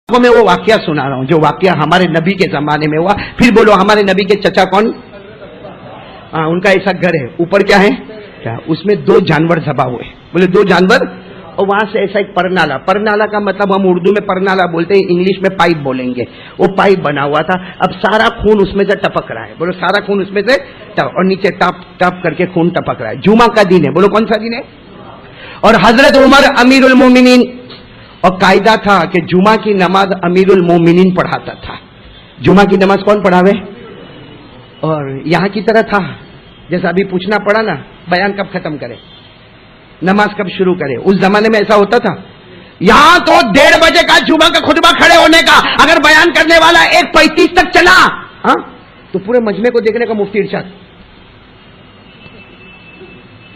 میں وہ واقعہ سنا رہا ہوں جو واقعہ ہمارے نبی کے زمانے میں ہوا. پھر بولو ہمارے نبی کے چچا کون؟ ان کا ایسا گھر ہے, اوپر کیا ہے, کیا اس میں 2 جانور ذبح ہوئے. بولے 2 جانور, اور وہاں سے ایسا ایک پرنالا, پرنالا کا مطلب ہم اردو میں پرنالا بولتے ہیں, انگلش میں پائپ بولیں گے. وہ پائپ بنا ہوا تھا, اب سارا خون اس میں سے ٹپک رہا ہے. بولو سارا خون اس میں سے, اور نیچے ٹپ ٹپ کر کے خون ٹپک رہا ہے. جمعہ کا دن ہے, بولو کون سا دن ہے؟ اور حضرت عمر امیر المومنین, اور قاعدہ تھا کہ جمعہ کی نماز امیر المومنین پڑھاتا تھا. جمعہ کی نماز کون پڑھاوے؟ اور یہاں کی طرح تھا جیسا ابھی پوچھنا پڑا نا, بیان کب ختم کرے, نماز کب شروع کرے. اس زمانے میں ایسا ہوتا تھا. یہاں تو 1:30 بجے کا جمعہ کا خطبہ کھڑے ہونے کا, اگر بیان کرنے والا 1:35 تک چلا تو پورے مجمع کو دیکھنے کا مفتی ارشاد,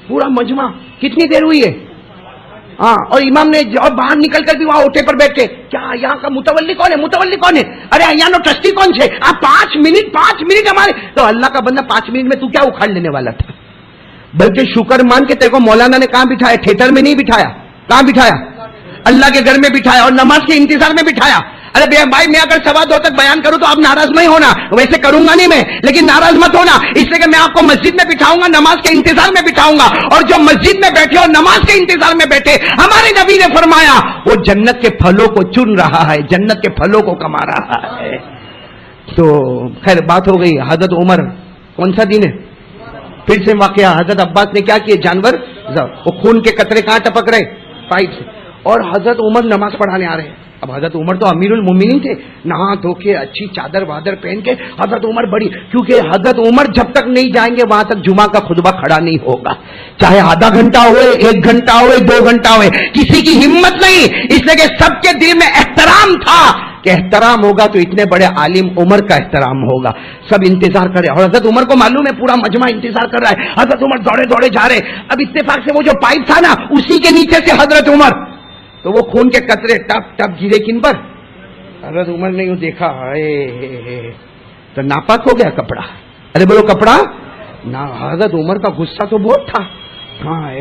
پورا مجمع کتنی دیر ہوئی ہے. اور امام نے اور باہر نکل کر بھی وہاں اوٹے پر بیٹھ کے, کیا یہاں کا متولی کون ہے, متولی کون ہے, ارے یہاں نو ٹرسٹی کون سے, آپ 5 منٹ ہمارے. تو اللہ کا بندہ 5 منٹ میں تو کیا اکھاڑ لینے والا تھا. بلکہ شکر مان کے تیرے کو مولانا نے کہاں بٹھایا, تھیٹر میں نہیں بٹھایا, کہاں بٹھایا, اللہ کے گھر میں بٹھایا, اور نماز کے انتظار میں بٹھایا. ارے بھائی میں اگر 2:15 تک بیان کروں تو آپ ناراض نہیں ہونا, ویسے کروں گا نہیں میں, لیکن ناراض مت ہونا, اس لیے کہ میں آپ کو مسجد میں بٹھاؤں گا, نماز کے انتظار میں بٹھاؤں گا. اور جو مسجد میں بیٹھے اور نماز کے انتظار میں بیٹھے, ہمارے نبی نے فرمایا وہ جنت کے پھلوں کو چن رہا ہے, جنت کے پھلوں کو کما رہا ہے. تو خیر بات ہو گئی. حضرت عمر کون سا دن ہے؟ پھر سے واقعہ, حضرت عباس نے کیا کیے, جانور وہ خون کے قطرے کہاں ٹپک رہے, پائپ سے, اور حضرت عمر نماز پڑھانے آ رہے ہیں. اب حضرت عمر تو امیر المومنین تھے, نہا دھو کے اچھی چادر وادر پہن کے حضرت عمر بڑی, کیونکہ حضرت عمر جب تک نہیں جائیں گے وہاں تک جمعہ کا خطبہ کھڑا نہیں ہوگا, چاہے آدھا گھنٹہ ہوئے, 1 گھنٹہ ہوئے, 2 گھنٹہ ہوئے, کسی کی ہمت نہیں. اس لیے کہ سب کے دل میں احترام تھا کہ احترام ہوگا تو اتنے بڑے عالم عمر کا احترام ہوگا. سب انتظار کرے, اور حضرت عمر کو معلوم ہے پورا مجمع انتظار کر رہا ہے. حضرت عمر دوڑے دوڑے جا رہے. اب اتفاق سے وہ جو پائپ تھا نا, اسی کے نیچے سے حضرت عمر, تو وہ خون کے قطرے ٹپ ٹپ گرے کن پر. حضرت عمر نے یوں دیکھا, تو ناپاک ہو گیا کپڑا. ارے بولو کپڑا نا. حضرت عمر کا غصہ تو بہت تھا, کہاں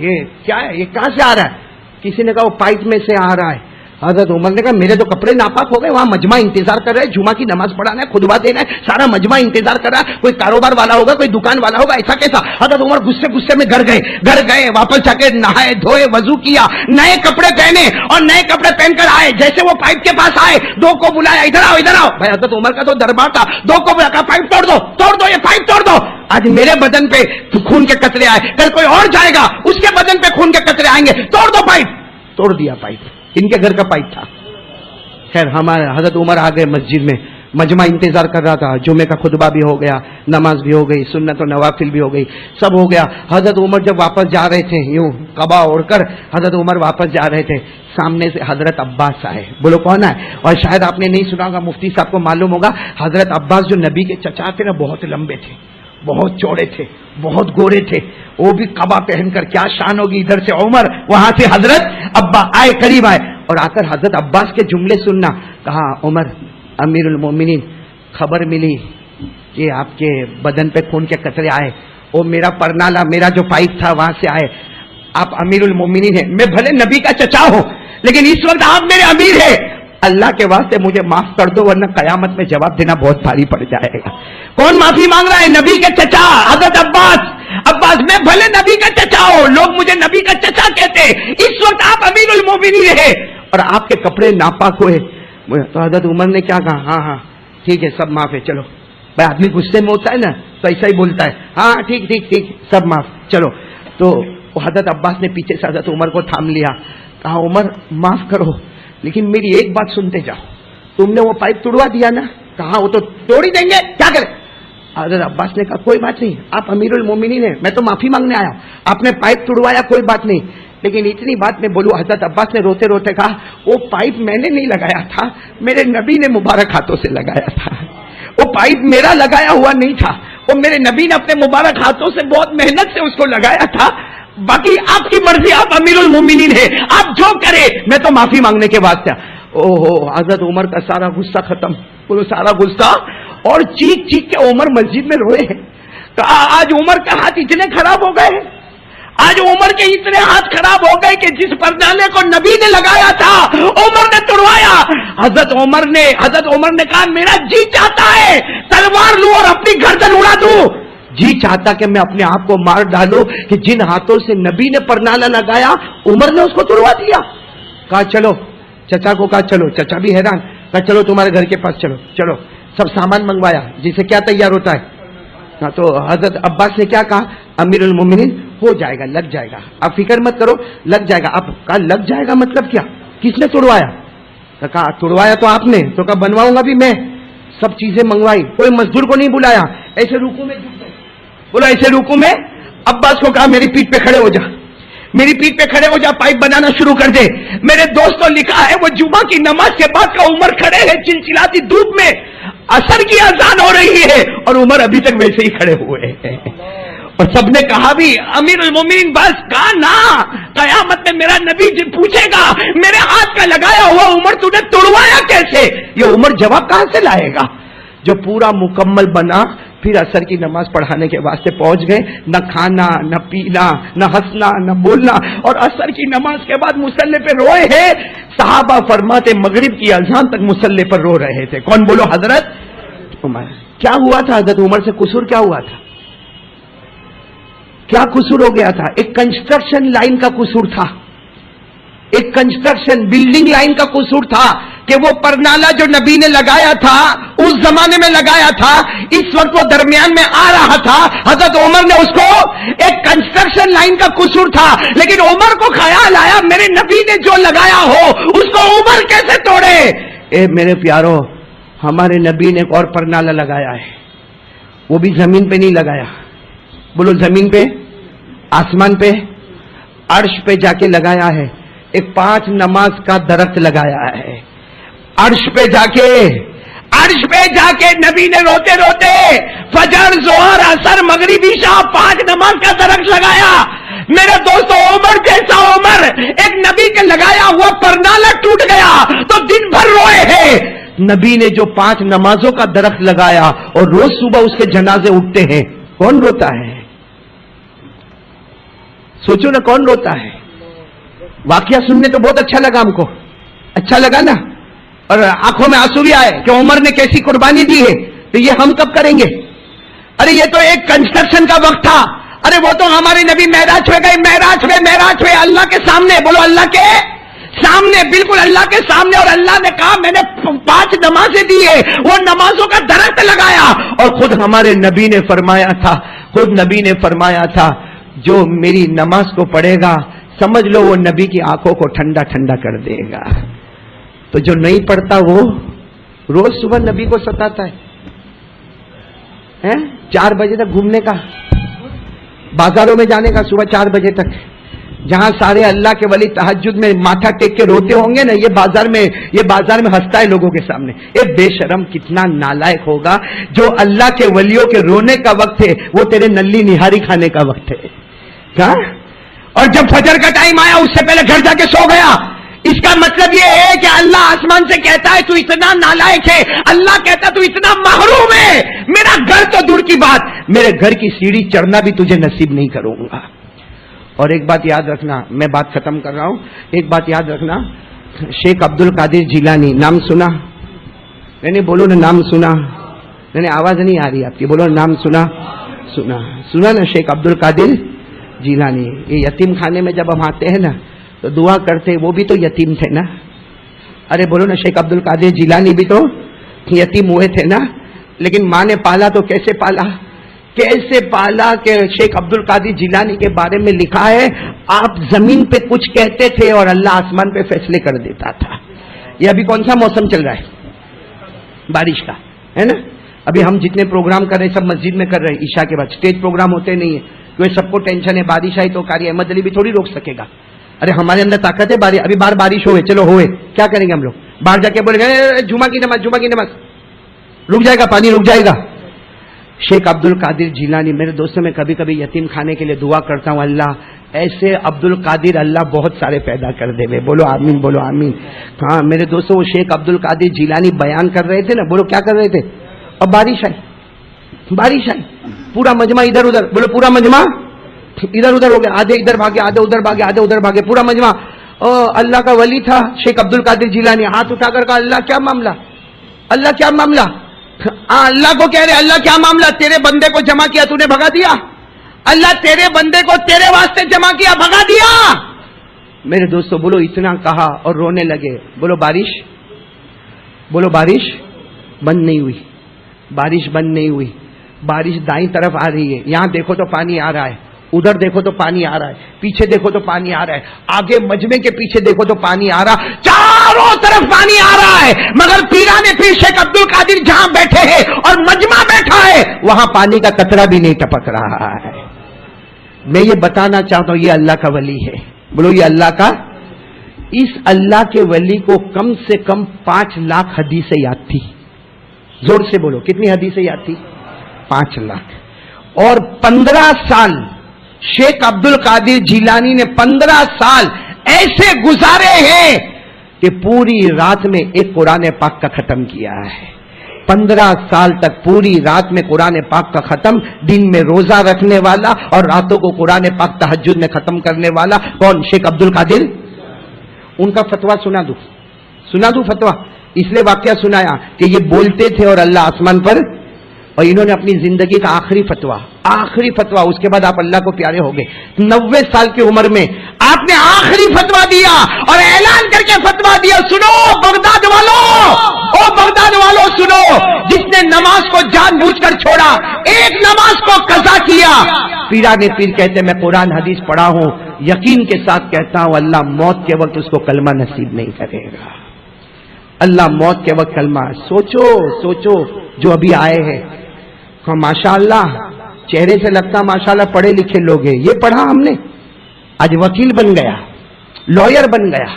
یہ کیا ہے, یہ کہاں سے آ رہا ہے. کسی نے کہا وہ پائپ میں سے آ رہا ہے. حضرت عمر نے کہا میرے تو کپڑے ناپاک ہو گئے, وہاں مجمع انتظار کر رہے ہیں, جمعہ کی نماز پڑھانا ہے, خطبہ دینا ہے, سارا مجمع انتظار کر رہا ہے, کوئی کاروبار والا ہوگا, کوئی دکان والا ہوگا, ایسا کیسا. حضرت عمر غصے میں گھر گئے, واپس جا کے نہائے دھوئے, وضو کیا, نئے کپڑے پہنے, اور نئے کپڑے پہن کر آئے. جیسے وہ پائپ کے پاس آئے, 2 کو بلایا, ادھر آؤ. بھائی حضرت عمر کا تو دربار تھا, 2 کو بلایا, پائپ توڑ دو, یہ پائپ توڑ دو. آج میرے بدن پہ خون کے قطرے آئے, کل کوئی اور جائے گا, اس کے بدن پہ خون کے قطرے آئیں گے, توڑ دو پائپ. توڑ دیا پائپ, ان کے گھر کا پائپ تھا. خیر ہمارے حضرت عمر آ گئے مسجد میں, مجمع انتظار کر رہا تھا, جمعے کا خطبہ بھی ہو گیا, نماز بھی ہو گئی, سنت و نوافل بھی ہو گئی, سب ہو گیا. حضرت عمر جب واپس جا رہے تھے, یوں قبا اوڑھ کر حضرت عمر واپس جا رہے تھے, سامنے سے حضرت عباس آئے. بولو کون آئے؟ اور شاید آپ نے نہیں سنا ہوگا, مفتی صاحب کو معلوم ہوگا, حضرت عباس جو نبی کے چچا تھے نا, بہت لمبے تھے, بہت چوڑے تھے, بہت گورے تھے. وہ بھی قبا پہن کر, کیا شان ہوگی. ادھر سے عمر, وہاں سے حضرت ابا آئے, قریب آئے, اور آ کر حضرت عباس کے جملے سننا. کہا عمر امیر المومنین, خبر ملی کہ آپ کے بدن پہ خون کے قطرے آئے, وہ میرا پرنالا, میرا جو پائپ تھا وہاں سے آئے. آپ امیر المومنین ہیں, میں بھلے نبی کا چچا ہوں, لیکن اس وقت آپ میرے امیر ہیں. اللہ کے واسطے مجھے معاف کر دو, ورنہ قیامت میں جواب دینا بہت بھاری پڑ جائے گا. کون معافی مانگ رہا ہے؟ نبی کے چچا حضرت عباس. میں بھلے نبی کا چچا ہوں, لوگ مجھے نبی کا چچا کہتے, اس وقت آپ امیر المومنین ہیں اور آپ کے کپڑے ناپاک ہوئے. تو حضرت عمر نے کیا کہا, ہاں ٹھیک ہے, سب معاف ہے, چلو. بھائی آدمی غصے میں ہوتا ہے نا تو ایسا ہی بولتا ہے, ہاں ٹھیک سب معاف, چلو. تو حضرت عباس نے پیچھے سے حضرت عمر کو تھام لیا. کہا عمر معاف کرو, لیکن میری ایک بات سنتے جاؤ, تم نے وہ پائپ توڑوا دیا نا. کہا وہ تو توڑ ہی دیں گے, کیا کریں. حضرت عباس نے کہا کوئی بات نہیں, آپ امیر المومنین ہیں, میں تو معافی مانگنے آیا ہوں, آپ نے پائپ توڑوایا, کوئی بات نہیں, لیکن اتنی بات میں بولوں. حضرت عباس نے روتے روتے کہا وہ پائپ میں نے نہیں لگایا تھا, میرے نبی نے مبارک ہاتھوں سے لگایا تھا. وہ پائپ میرا لگایا ہوا نہیں تھا, وہ میرے نبی نے اپنے مبارک ہاتھوں سے بہت محنت سے اس کو لگایا تھا. باقی آپ کی مرضی, آپ امیر المومنین ہیں, آپ جو کرے, میں تو معافی مانگنے کے واسطے. حضرت عمر کا سارا غصہ ختم, بولو سارا غصہ, اور چیخ کے عمر مسجد میں روئے ہیں. آج عمر کا ہاتھ اتنے خراب ہو گئے, آج عمر کے اتنے ہاتھ خراب ہو گئے کہ جس پردالے کو نبی نے لگایا تھا عمر نے توڑوایا. حضرت عمر نے کہا میرا جی چاہتا ہے تلوار لوں اور اپنی گردن اڑا دوں. جی چاہتا کہ میں اپنے آپ کو مار ڈالوں کہ جن ہاتھوں سے نبی نے پرنالہ لگایا عمر نے اس کو توڑوا دیا. کہا چلو چچا کو کہا چلو. چچا بھی حیران. کہا چلو تمہارے گھر کے پاس چلو. سب سامان منگوایا جسے کیا تیار ہوتا ہے. تو حضرت عباس نے کیا کہا امیر المومنین ہو جائے گا لگ جائے گا آپ فکر مت کرو لگ جائے گا. اب کہا لگ جائے گا مطلب کیا کس نے توڑوایا. تو کہا توڑوایا تو آپ نے. تو کہا بنواؤں گا بھی میں. سب چیزیں منگوائی کوئی مزدور کو نہیں بلایا. ایسے رکوع میں جھک گئے. بولا ایسے رکوع میں. عباس کو کہا میری پیٹھ پہ کھڑے ہو جا میری پیٹھ پہ کھڑے ہو جا پائپ بنانا شروع کر دے. میرے دوستوں لکھا ہے وہ جمعہ کی نماز کے بعد کا عمر کھڑے ہے چلچلاتی دھوپ میں عصر کی اذان ہو رہی ہے اور عمر ابھی تک ویسے ہی کھڑے ہوئے ہیں. اور سب نے کہا بھی امیر المومنین بس کہا نا قیامت میں میرا نبی پوچھے گا میرے ہاتھ کا لگایا ہوا عمر تو نے توڑوایا کیسے. یہ عمر جواب کہاں سے لائے گا. جو پورا مکمل بنا پھر عصر کی نماز پڑھانے کے واسطے پہنچ گئے. نہ کھانا نہ پینا نہ ہنسنا نہ بولنا. اور عصر کی نماز کے بعد مصلی پہ روئے ہیں. صحابہ فرماتے مغرب کی اذان تک مصلی پر رو رہے تھے. کون بولو حضرت عمر. کیا ہوا تھا حضرت عمر سے قصور کیا ہوا تھا کیا قصور ہو گیا تھا. ایک کنسٹرکشن لائن کا قصور تھا. ایک کنسٹرکشن بلڈنگ لائن کا قصور تھا کہ وہ پرنالہ جو نبی نے لگایا تھا اس زمانے میں لگایا تھا اس وقت وہ درمیان میں آ رہا تھا. حضرت عمر نے اس کو ایک کنسٹرکشن لائن کا قصور تھا لیکن عمر کو خیال آیا میرے نبی نے جو لگایا ہو اس کو عمر کیسے توڑے. اے میرے پیارو ہمارے نبی نے ایک اور پرنالہ لگایا ہے وہ بھی زمین پہ نہیں لگایا. بولو زمین پہ آسمان پہ عرش پہ جا کے لگایا ہے. ایک 5 نماز کا درخت لگایا ہے. عرش پہ جا کے نبی نے روتے روتے فجر ظہر عصر مغرب عشاء 5 نماز کا درخت لگایا. میرے دوستو عمر جیسا عمر ایک نبی کے لگایا ہوا پرنالہ ٹوٹ گیا تو دن بھر روئے ہیں. نبی نے جو 5 نمازوں کا درخت لگایا اور روز صبح اس کے جنازے اٹھتے ہیں کون روتا ہے. سوچو نا کون روتا ہے. واقعہ سننے تو بہت اچھا لگا ہم کو. اچھا لگا نا. اور آنکھوں میں آنسو بھی آئے کہ عمر نے کیسی قربانی دی ہے. تو یہ ہم کب کریں گے. ارے یہ تو ایک کنسٹرکشن کا وقت تھا. ارے وہ تو ہمارے نبی معراج میں گئے معراج میں اللہ کے سامنے. بولو اللہ کے سامنے. بالکل اللہ کے سامنے. اور اللہ نے کہا میں نے 5 نمازیں دی ہے وہ نمازوں کا درخت لگایا. اور خود ہمارے نبی نے فرمایا تھا جو میری نماز کو پڑھے گا سمجھ لو وہ نبی کی آنکھوں کو ٹھنڈا ٹھنڈا کر دے گا. تو جو نہیں پڑھتا وہ روز صبح نبی کو ستاتا ہے. 4 بجے تک گھومنے کا بازاروں میں جانے کا صبح 4 بجے تک جہاں سارے اللہ کے ولی تہجد میں ماتھا ٹیک کے روتے ہوں گے نا یہ بازار میں ہنستا ہے لوگوں کے سامنے. اے بے شرم کتنا نالائق ہوگا جو اللہ کے ولیوں کے رونے کا وقت ہے وہ تیرے نلی نہاری کھانے کا وقت ہے. کیا اور جب فجر کا ٹائم آیا اس سے پہلے گھر جا کے سو گیا. اس کا مطلب یہ ہے کہ اللہ آسمان سے کہتا ہے تو اتنا نالائق ہے. اللہ کہتا ہے تو اتنا محروم ہے. میرا گھر تو دور کی بات میرے گھر کی سیڑھی چڑھنا بھی تجھے نصیب نہیں کروں گا. اور ایک بات یاد رکھنا میں بات ختم کر رہا ہوں. ایک بات یاد رکھنا شیخ عبد القادر جیلانی نام سنا. نہیں بولو نا نام سنا. نہیں آواز نہیں آ رہی آپ کی. بولو نام سنا نا شیخ عبد القادر جیلانی. یہ یتیم خانے میں جب ہم آتے ہیں نا تو دعا کرتے وہ بھی تو یتیم تھے نا. ارے بولو نا شیخ عبد القادر جیلانی بھی تو یتیم ہوئے تھے نا. لیکن ماں نے پالا تو کیسے پالا کہ شیخ عبد القادر جیلانی کے بارے میں لکھا ہے آپ زمین پہ کچھ کہتے تھے اور اللہ آسمان پہ فیصلے کر دیتا تھا. یہ ابھی کون سا موسم چل رہا ہے بارش کا ہے نا. ابھی ہم جتنے پروگرام کر رہے ہیں سب مسجد میں کر رہے ہیں. عشاء کے بعد اسٹیج پروگرام ہوتے نہیں ہیں کیونکہ سب کو ٹینشن ہے بارش آئی تو قاری احمد علی بھی تھوڑی روک سکے گا. ارے ہمارے اندر طاقت ہے. ابھی بارش ہوئے چلو ہوئے کیا کریں گے ہم لوگ. باہر جا کے بولیں گے جمعہ کی نماز رک جائے گا پانی رک جائے گا. شیخ عبد القادر جیلانی میرے دوستوں میں کبھی کبھی یتیم خانے کے لیے دعا کرتا ہوں اللہ ایسے عبد القادر اللہ بہت سارے پیدا کر دے. بولو آمین. ہاں میرے دوستوں وہ شیخ عبد القادر جیلانی بیان کر رہے تھے نا. بولو کیا کر رہے تھے. اور بارش آئی پورا مجمع ادھر ادھر. بولو پورا مجمع ادھر ادھر ہو گئے, آدھے ادھر بھاگے, آدھے ادھر بھاگے, آدھے ادھر بھاگے, پورا مجمع. اللہ کا ولی تھا شیخ عبد القادر جیلانی, ہاتھ اٹھا کر کہا اللہ کیا معاملہ, اللہ کیا معاملہ. اللہ کو کہہ رہے اللہ کیا معاملہ, تیرے بندے کو جمع کیا تو نے بھگا دیا, اللہ تیرے بندے کو تیرے واسطے جمع کیا بھگا دیا. میرے دوستو بولو اتنا کہا اور رونے لگے. بولو بارش, بولو بارش بند نہیں ہوئی, بارش بند نہیں ہوئی. بارش دائیں طرف آ رہی ہے, یہاں دیکھو تو پانی آ رہا ہے, ادھر دیکھو تو پانی آ رہا ہے, پیچھے دیکھو تو پانی آ رہا ہے, آگے مجمع کے پیچھے دیکھو تو پانی آ رہا, چاروں طرف پانی آ رہا ہے. مگر پیران پیر شیخ عبد القادر جہاں بیٹھے ہیں اور مجمع بیٹھا ہے وہاں پانی کا قطرہ بھی نہیں ٹپک رہا ہے. میں یہ بتانا چاہتا ہوں یہ اللہ کا ولی ہے. بولو یہ اللہ کا. اس اللہ کے ولی کو کم سے کم 5 لاکھ حدیثیں یاد تھی. زور سے بولو کتنی حدیثیں یاد تھی؟ 5 لاکھ. اور 15 سال شیخ عبد القادر جیلانی نے 15 سال ایسے گزارے ہیں کہ پوری رات میں ایک قرآن پاک کا ختم کیا ہے. 15 سال تک پوری رات میں قرآن پاک کا ختم, دن میں روزہ رکھنے والا اور راتوں کو قرآن پاک تہجد میں ختم کرنے والا کون؟ شیخ عبد القادر. ان کا فتویٰ سنا دوں فتویٰ, اس لیے واقعہ سنایا کہ یہ بولتے تھے اور اللہ آسمان پر, اور انہوں نے اپنی زندگی کا آخری فتویٰ, اس کے بعد آپ اللہ کو پیارے ہو گئے. 90 سال کی عمر میں آپ نے آخری فتویٰ دیا اور اعلان کر کے فتویٰ دیا, سنو بغداد والوں سنو, جس نے نماز کو جان بوجھ کر چھوڑا, ایک نماز کو قضا کیا. پیران پیر کہتے میں قرآن حدیث پڑھا ہوں, یقین کے ساتھ کہتا ہوں اللہ موت کے وقت اس کو کلمہ نصیب نہیں کرے گا. اللہ موت کے وقت کلمہ. سوچو جو ابھی آئے ہیں, ماشاء اللہ چہرے سے لگتا ماشاء اللہ پڑھے لکھے لوگ ہیں, یہ پڑھا ہم نے, آج وکیل بن گیا, لائر بن گیا,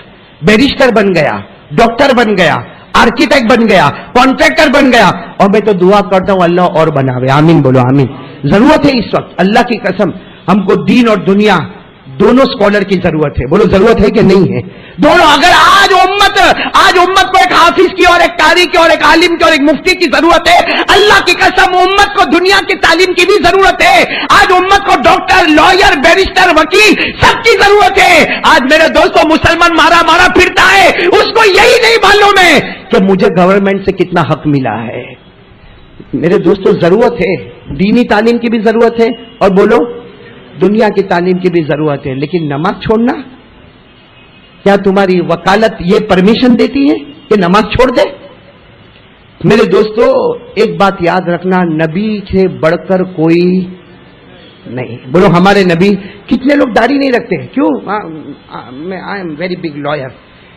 بیرسٹر بن گیا, ڈاکٹر بن گیا, آرکیٹیکٹ بن گیا, کانٹریکٹر بن گیا. اور میں تو دعا کرتا ہوں اللہ اور بناوے. آمین بولو آمین. ضرورت ہے اس وقت اللہ کی قسم, ہم کو دین اور دنیا دونوں اسکالر کی ضرورت ہے. بولو ضرورت ہے کہ نہیں ہے؟ دونوں. اگر آج امت کو ایک حافظ کی اور ایک قاری کی اور ایک عالم کی اور ایک مفتی کی ضرورت ہے, اللہ کی قسم امت کو دنیا کی تعلیم کی بھی ضرورت ہے. آج امت کو ڈاکٹر, لائر, بیرسٹر, وکیل سب کی ضرورت ہے. آج میرے دوستوں مسلمان مارا پھرتا ہے, اس کو یہی نہیں معلوم ہے کہ مجھے گورنمنٹ سے کتنا حق ملا ہے. میرے دوستوں ضرورت ہے, دینی تعلیم کی بھی ضرورت ہے اور بولو دنیا کی تعلیم کی بھی ضرورت ہے. لیکن نماز چھوڑنا, کیا تمہاری وکالت یہ پرمیشن دیتی ہے کہ نماز چھوڑ دے؟ میرے دوستو ایک بات یاد رکھنا, نبی سے بڑھ کر کوئی نہیں. بولو ہمارے نبی. کتنے لوگ داڑھی نہیں رکھتے ہیں؟ کیوں؟ میں I am very big lawyer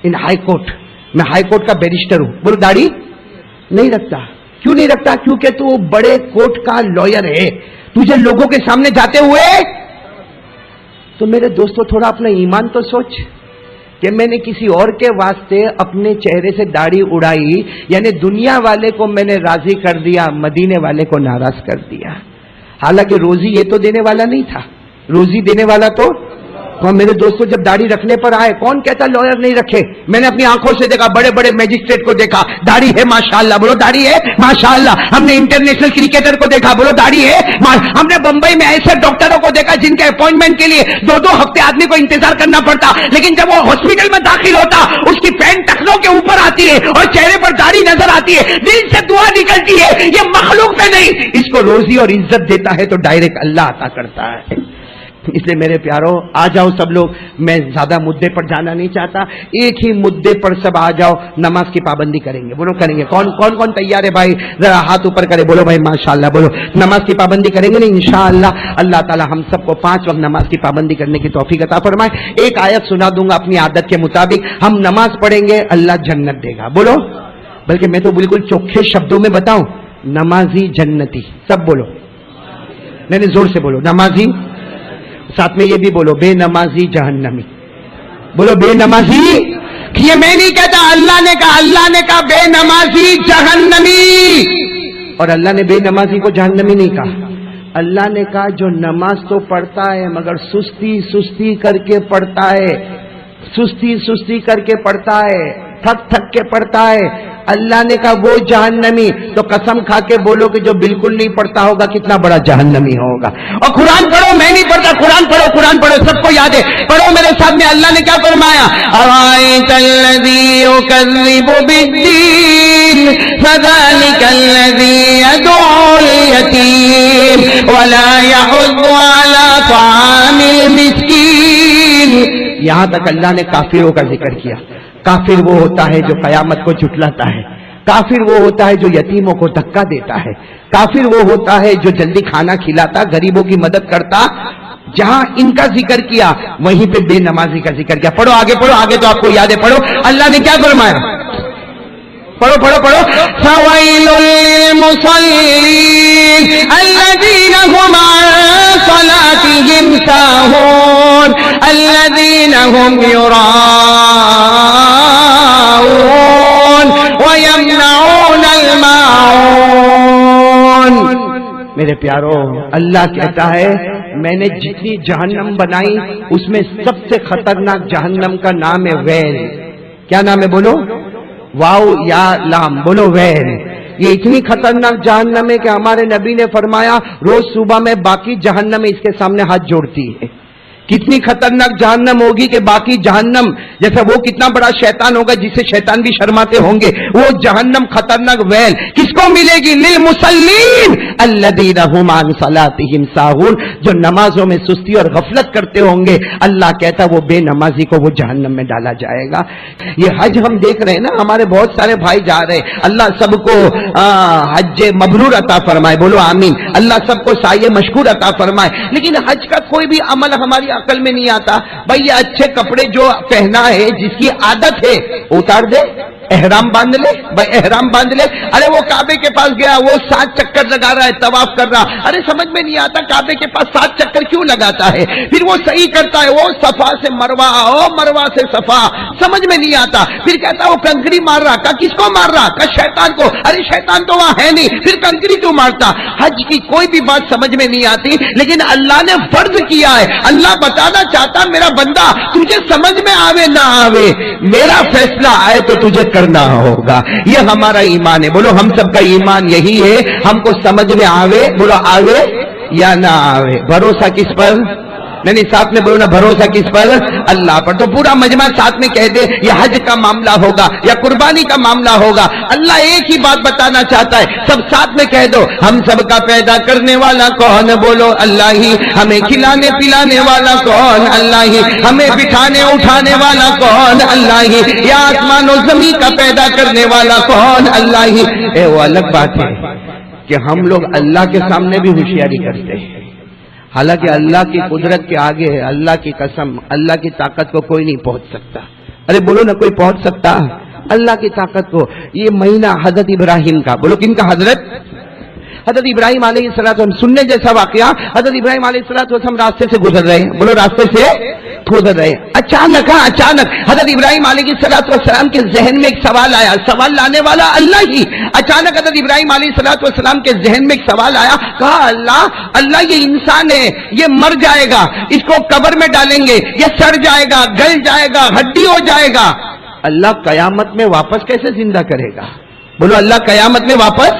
in high court, میں ہائی کورٹ کا بیرسٹر ہوں. بولو داڑھی نہیں رکھتا. کیوں نہیں رکھتا؟ کیونکہ تو بڑے کورٹ کا لائر ہے, تجھے لوگوں کے سامنے جاتے ہوئے. تو میرے دوستو تھوڑا اپنا ایمان تو سوچ کہ میں نے کسی اور کے واسطے اپنے چہرے سے داڑھی اڑائی, یعنی دنیا والے کو میں نے راضی کر دیا, مدینے والے کو ناراض کر دیا. حالانکہ روزی یہ تو دینے والا نہیں تھا, روزی دینے والا تو میرے دوستوں جب داڑھی رکھنے پر آئے, کون کہتا لائر نہیں رکھے؟ میں نے اپنی آنکھوں سے دیکھا, بڑے بڑے میجسٹریٹ کو دیکھا, داڑھی ہے ماشاءاللہ. بولو داڑھی ہے ماشاءاللہ. ہم نے انٹرنیشنل کرکٹر کو دیکھا, بولو داڑھی ہے. ہم نے بمبئی میں ایسے ڈاکٹروں کو دیکھا جن کے اپوائنٹمنٹ کے لیے 2 ہفتے آدمی کو انتظار کرنا پڑتا, لیکن جب وہ ہاسپٹل میں داخل ہوتا اس کی پینٹ ٹخنوں کے اوپر آتی ہے اور چہرے پر داڑھی نظر آتی ہے, دل سے دعا نکلتی ہے. یہ مخلوق سے نہیں, اس کو روزی اور عزت دیتا ہے تو ڈائریکٹ اللہ عطا کرتا ہے. اس لیے میرے پیارو آ جاؤ سب لوگ, میں زیادہ مدے پر جانا نہیں چاہتا, ایک ہی مدے پر سب آ جاؤ. نماز کی پابندی کریں گے. بولو کریں گے. کون تیار ہے بھائی؟ ذرا ہاتھ اوپر کرے. بولو بھائی ماشاءاللہ. بولو نماز کی پابندی کریں گے نا انشاءاللہ. اللہ تعالی ہم سب کو 5 وقت نماز کی پابندی کرنے کی توفیق عطا فرمائے. ایک آیت سنا دوں گا اپنی عادت کے مطابق. ہم نماز پڑھیں گے اللہ جنت دے گا. بولو, بلکہ میں تو بالکل چوکھے شبدوں میں بتاؤں, نمازی جنتی. سب بولو, نہیں زور سے بولو, نمازی. ساتھ میں یہ بھی بولو, بے نمازی جہنمی. بولو بے نمازی. یہ میں نہیں کہتا, اللہ نے کہا بے نمازی جہنمی. اور اللہ نے بے نمازی کو جہنمی نہیں کہا. اللہ نے کہا جو نماز تو پڑھتا ہے مگر سستی کر کے پڑھتا ہے, سستی کر کے پڑھتا ہے, تھک تھک کے پڑھتا ہے. اللہ نے کہا وہ جہنمی. تو قسم کھا کے بولو کہ جو بالکل نہیں پڑھتا ہوگا کتنا بڑا جہنمی ہوگا. اور قرآن پڑھو, میں نہیں پڑھتا, قرآن پڑھو, قرآن پڑھو, سب کو یاد ہے, پڑھو میرے ساتھ میں. اللہ نے کیا فرمایا؟ ارائیت الذی یکذب بالدین فذلک الذی یدعو الیتیم ولا یحض علی طعام المسکین. یہاں تک اللہ نے کافروں کا ذکر کیا. کافر وہ ہوتا ہے جو قیامت کو جھٹلاتا ہے. کافر وہ ہوتا ہے جو یتیموں کو دھکا دیتا ہے. کافر وہ ہوتا ہے جو جلدی کھانا کھلاتا, غریبوں کی مدد کرتا. جہاں ان کا ذکر کیا وہیں پہ بے نمازی کا ذکر کیا. پڑھو آگے, پڑھو آگے, تو آپ کو یاد ہے. پڑھو, اللہ نے کیا فرمایا؟ پڑھو پڑھو پڑھو. فویل للمصلین الذین هم عن صلاتهم ساہون الذین هم یراؤون ویمنعون الماعون. میرے پیارو, اللہ کہتا ہے میں نے جتنی جہنم بنائی اس میں سب سے خطرناک جہنم کا نام ہے ویل. کیا نام ہے بولو؟ واو یا لام, بولو ویل. یہ اتنی خطرناک جہنم ہے کہ ہمارے نبی نے فرمایا روز صبح میں باقی جہنم اس کے سامنے ہاتھ جوڑتی ہے. کتنی خطرناک جہنم ہوگی کہ باقی جہنم جیسا وہ کتنا بڑا شیطان ہوگا جسے شیطان بھی شرماتے ہوں گے, وہ جہنم خطرناک ویل کس کو ملے گی؟ للمصلین الذین هم عن صلاتهم ساہون. جو نمازوں میں سستی اور غفلت کرتے ہوں گے, اللہ کہتا وہ بے نمازی کو وہ جہنم میں ڈالا جائے گا. یہ حج ہم دیکھ رہے ہیں نا, ہمارے بہت سارے بھائی جا رہے ہیں. اللہ سب کو حج مبرور عطا فرمائے, بولو آمین. اللہ سب کو سعی مشکور عطا فرمائے. لیکن حج کا کوئی بھی عمل ہماری عقل میں نہیں آتا. بھائی یہ اچھے کپڑے جو پہنا ہے, جس کی عادت ہے اتار دے, احرام باندھ لے. بھائی احرام باندھ لے. ارے وہ کعبے کے پاس گیا, وہ 7 چکر لگا رہا ہے, طواف کر رہا. ارے سمجھ میں نہیں آتا کعبے کے پاس 7 چکر کیوں لگاتا ہے. پھر وہ صحیح کرتا ہے, وہ صفا سے مروا, مروا سے صفا, سمجھ میں نہیں آتا. پھر کہتا وہ کنکری مار رہا. کا کس کو مار رہا؟ کا شیطان کو. ارے شیطان تو وہاں ہے نہیں, پھر کنکری کیوں مارتا؟ حج کی کوئی بھی بات سمجھ میں نہیں آتی, لیکن اللہ نے فرض کیا ہے. اللہ بتانا چاہتا میرا بندہ تجھے سمجھ میں آوے نہ آوے, میرا فیصلہ آئے تو تجھے کرنا ہوگا. یہ ہمارا ایمان ہے. بولو ہم سب کا ایمان یہی ہے, ہم کو سمجھ میں آوے, بولو آوے یا نہ آوے. بھروسہ کس پر؟ نہیں, ساتھ میں بولو نا, بھروسہ کس پر؟ اللہ پر. تو پورا مجمع ساتھ میں کہہ دے یہ حج کا معاملہ ہوگا یا قربانی کا معاملہ ہوگا. اللہ ایک ہی بات بتانا چاہتا ہے, سب ساتھ میں کہہ دو ہم سب کا پیدا کرنے والا کون؟ بولو اللہ ہی. ہمیں کھلانے پلانے والا کون؟ اللہ ہی. ہمیں بٹھانے اٹھانے والا کون؟ اللہ ہی. یا آسمان و زمین کا پیدا کرنے والا کون؟ اللہ ہی. وہ الگ بات ہے کہ ہم لوگ اللہ کے سامنے بھی ہوشیاری کرتے ہیں, حالانکہ اللہ کی قدرت کے آگے, اللہ کی قسم, اللہ کی طاقت کو کوئی نہیں پہنچ سکتا. ارے بولو نا, کوئی پہنچ سکتا اللہ کی طاقت کو. یہ مہینہ حضرت ابراہیم کا, بولو کن کا؟ حضرت ابراہیم علیہ السلام. سننے جیسا واقعہ, حضرت ابراہیم علیہ السلام راستے سے گزر رہے ہیں, بولو راستے سے گزر رہے. اچانک حضرت ابراہیم علیہ السلام کے ذہن میں ایک سوال آیا. سوال لانے والا اللہ ہی. اچانک حضرت ابراہیم علیہ السلام کے ذہن میں ایک سوال آیا. کہا اللہ یہ انسان ہے, یہ مر جائے گا, اس کو قبر میں ڈالیں گے, یہ سڑ جائے گا, گل جائے گا, ہڈی ہو جائے گا. اللہ قیامت میں واپس کیسے زندہ کرے گا؟ بولو اللہ قیامت میں واپس.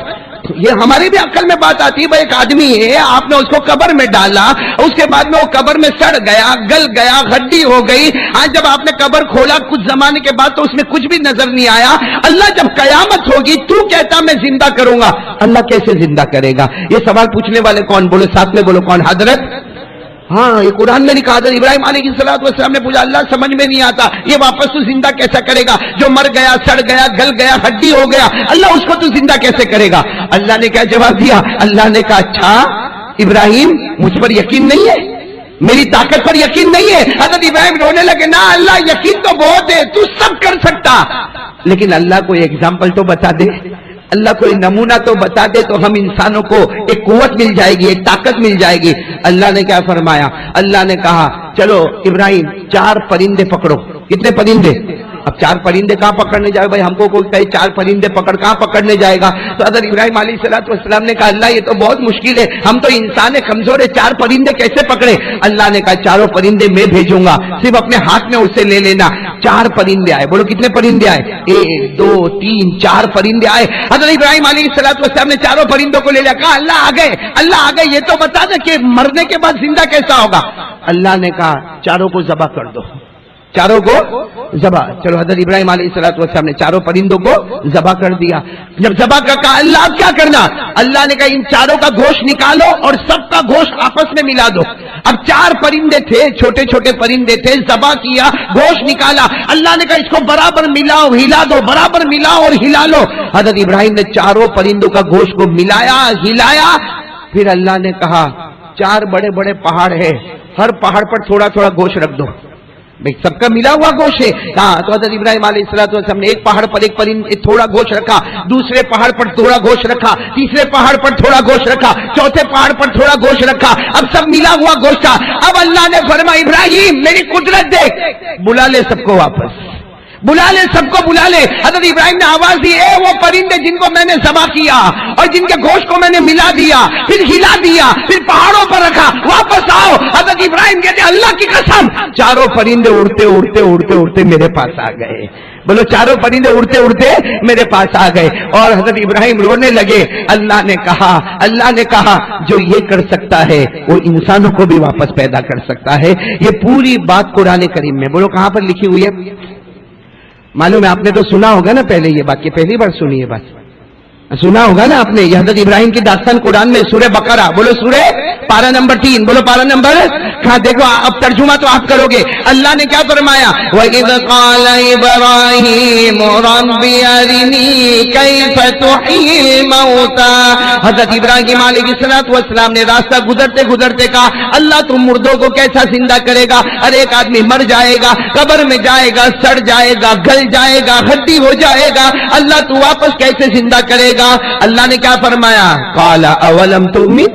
یہ ہماری بھی عقل میں بات آتی ہے. بھائی ایک آدمی ہے, آپ نے اس کو قبر میں ڈالا, اس کے بعد میں وہ قبر میں سڑ گیا, گل گیا, ہڈی ہو گئی. آج جب آپ نے قبر کھولا کچھ زمانے کے بعد تو اس میں کچھ بھی نظر نہیں آیا. اللہ جب قیامت ہوگی تو کہتا میں زندہ کروں گا, اللہ کیسے زندہ کرے گا؟ یہ سوال پوچھنے والے کون؟ بولو ساتھ میں بولو کون؟ حضرت. ہاں, یہ قرآن میں لکھا. حضرت ابراہیم علیہ السلام نے پوچھا اللہ سمجھ میں نہیں آتا, یہ واپس تو زندہ کیسا کرے گا؟ جو مر گیا, سڑ گیا, گل گیا, ہڈی ہو گیا, اللہ اس کو تو زندہ کیسے کرے گا؟ اللہ نے کیا جواب دیا؟ اللہ نے کہا اچھا ابراہیم مجھ پر یقین نہیں ہے, میری طاقت پر یقین نہیں ہے؟ حضرت ابراہیم رونے لگے. نا اللہ یقین تو بہت ہے, تو سب کر سکتا, لیکن اللہ کو ایگزامپل تو بتا دے, اللہ کو نمونہ تو بتا دے تو ہم انسانوں کو ایک قوت مل جائے گی, ایک طاقت مل جائے گی. اللہ نے کیا فرمایا؟ اللہ نے کہا چلو ابراہیم 4 پرندے پکڑو. کتنے پرندے؟ اب 4 پرندے کہاں پکڑنے جائے بھائی؟ ہم کو کوئی کہے 4 پرندے پکڑ، کہاں پکڑنے جائے گا؟ تو حضرت ابراہیم علیہ السلام نے کہا اللہ یہ تو بہت مشکل ہے، ہم تو انسان کمزور ہے، 4 پرندے کیسے پکڑے؟ اللہ نے کہا 4 پرندے میں بھیجوں گا، صرف اپنے ہاتھ میں اسے لے لینا۔ 4 پرندے آئے، بولو کتنے پرندے آئے؟ 1 2 3 4 پرندے آئے۔ حضرت ابراہیم علیہ السلام نے 4 پرندوں کو لے لیا، کہا اللہ آ گئے، اللہ آ گئے، یہ تو بتا دے کہ مرنے کے بعد زندہ کیسا ہوگا؟ اللہ نے کہا 4 کو ذبح کر دو، 4 کو ذبح۔ چلو حضرت ابراہیم علیہ السلام نے 4 پرندوں کو ذبح کر دیا۔ جب ذبح کا کہا اللہ اب کیا کرنا؟ اللہ نے کہا ان 4 کا گوشت نکالو اور سب کا گوشت آپس میں ملا دو۔ اب 4 پرندے تھے، چھوٹے چھوٹے پرندے تھے، ذبح کیا، گوشت نکالا، اللہ نے کہا اس کو برابر ملاؤ، ہلا دو، برابر ملاؤ اور ہلا لو۔ حضرت ابراہیم نے 4 پرندوں کا گوشت کو ملایا، ہلایا، پھر اللہ نے کہا 4 بڑے بڑے پہاڑ ہے، ہر پہاڑ پر تھوڑا تھوڑا گوشت رکھ دو، بھائی سب کا ملا ہوا گوشت ہے۔ ہاں تو حضرت ابراہیم علیہ السلام نے ایک پہاڑ پر ایک پرندے تھوڑا گوشت رکھا، دوسرے پہاڑ پر تھوڑا گوشت رکھا، تیسرے پہاڑ پر تھوڑا گوشت رکھا، چوتھے پہاڑ پر تھوڑا گوشت رکھا، اب سب ملا ہوا گوشت تھا۔ اب اللہ نے فرمایا ابراہیم میری قدرت دیکھ، بلا لے سب کو واپس، بلا لے سب کو، بلا لے۔ حضرت ابراہیم نے آواز دی اے وہ پرندے جن کو میں نے ذبح کیا اور جن کے گوشت کو میں نے ملا دیا، پھر ہلا دیا، پھر پہاڑوں پر رکھا، واپس آؤ۔ حضرت ابراہیم کہتے اللہ کی قسم 4 پرندے اڑتے اڑتے اڑتے اڑتے میرے پاس آ گئے، بولو 4 پرندے اڑتے اڑتے میرے پاس آ گئے، اور حضرت ابراہیم رونے لگے۔ اللہ نے کہا جو یہ کر سکتا ہے وہ انسانوں کو بھی واپس پیدا کر سکتا ہے۔ یہ پوری بات قرآن کریم میں، بولو کہاں پر لکھی ہوئی ہے؟ معلوم ہے آپ نے تو سنا ہوگا نا پہلے یہ بات، کہ پہلی بار سنی ہے بات، سنا ہوگا نا آپ نے۔ یہ حضرت ابراہیم کی داستان قرآن میں سورہ بقرہ، بولو سورہ پارہ نمبر 3، بولو پارہ نمبر کہاں؟ دیکھو اب ترجمہ تو آپ کرو گے۔ اللہ نے کیا فرمایا؟ وَإِذْ قَالَ إِبْرَاهِيمُ رَبِّ أَرِنِي كَيْفَ تُحْيِي الْمَوْتَى۔ حضرت ابراہیم علیہ السلام نے راستہ گزرتے گزرتے کہا اللہ تم مردوں کو کیسا زندہ کرے گا؟ ہر ایک آدمی مر جائے گا، قبر میں جائے گا، سڑ جائے گا، گل جائے گا، ہڈی ہو جائے گا، اللہ تو واپس کیسے زندہ کرے گا؟ اللہ نے کیا فرمایا؟ قال اولم تؤمن،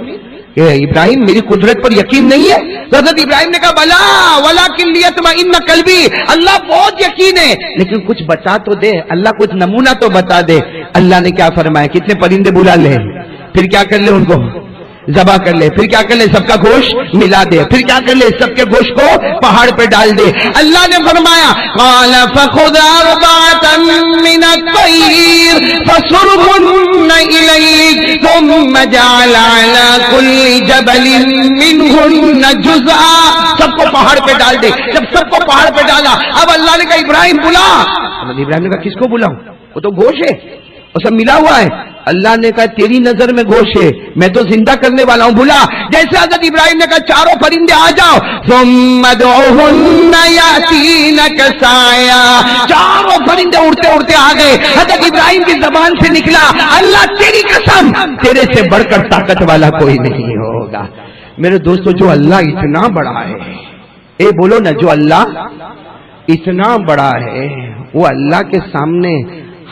کہ ابراہیم میری قدرت پر یقین نہیں ہے؟ حضرت ابراہیم نے کہا بلا ولکن لیطمئن قلبی، اللہ بہت یقین ہے لیکن کچھ بتا تو دے، اللہ کچھ نمونہ تو بتا دے۔ اللہ نے کیا فرمایا؟ کتنے پرندے بلا لے، پھر کیا کر لے؟ ان کو ذبح کر لے، پھر کیا کر لے؟ سب کا گوشت ملا دے، پھر کیا کر لے؟ سب کے گوشت کو پہاڑ پہ ڈال دے۔ اللہ نے فرمایا قال فخذ 4 من الطير فصرهن إليك ثم جعل على كل جبل منهن جزءا، سب کو پہاڑ پہ ڈال دے۔ جب سب کو پہاڑ پہ ڈالا اب اللہ نے کہا ابراہیم بلا۔ ابراہیم نے کہا کس کو بلاؤں؟ وہ تو گوشت ہے اور سب ملا ہوا ہے۔ اللہ نے کہا تیری نظر میں گوشت ہے، میں تو زندہ کرنے والا ہوں، بلا۔ جیسے حضرت ابراہیم نے کہا 4 پرندے آ جاؤ، ثم ادعوهن يأتينك سعيا، 4 پرندے اڑتے اڑتے آ گئے۔ حضرت ابراہیم کی زبان سے نکلا اللہ تیری قسم تیرے سے بڑھ کر طاقت والا کوئی نہیں ہوگا۔ میرے دوستو جو اللہ اتنا بڑا ہے، اے بولو نا، جو اللہ اتنا بڑا ہے وہ اللہ کے سامنے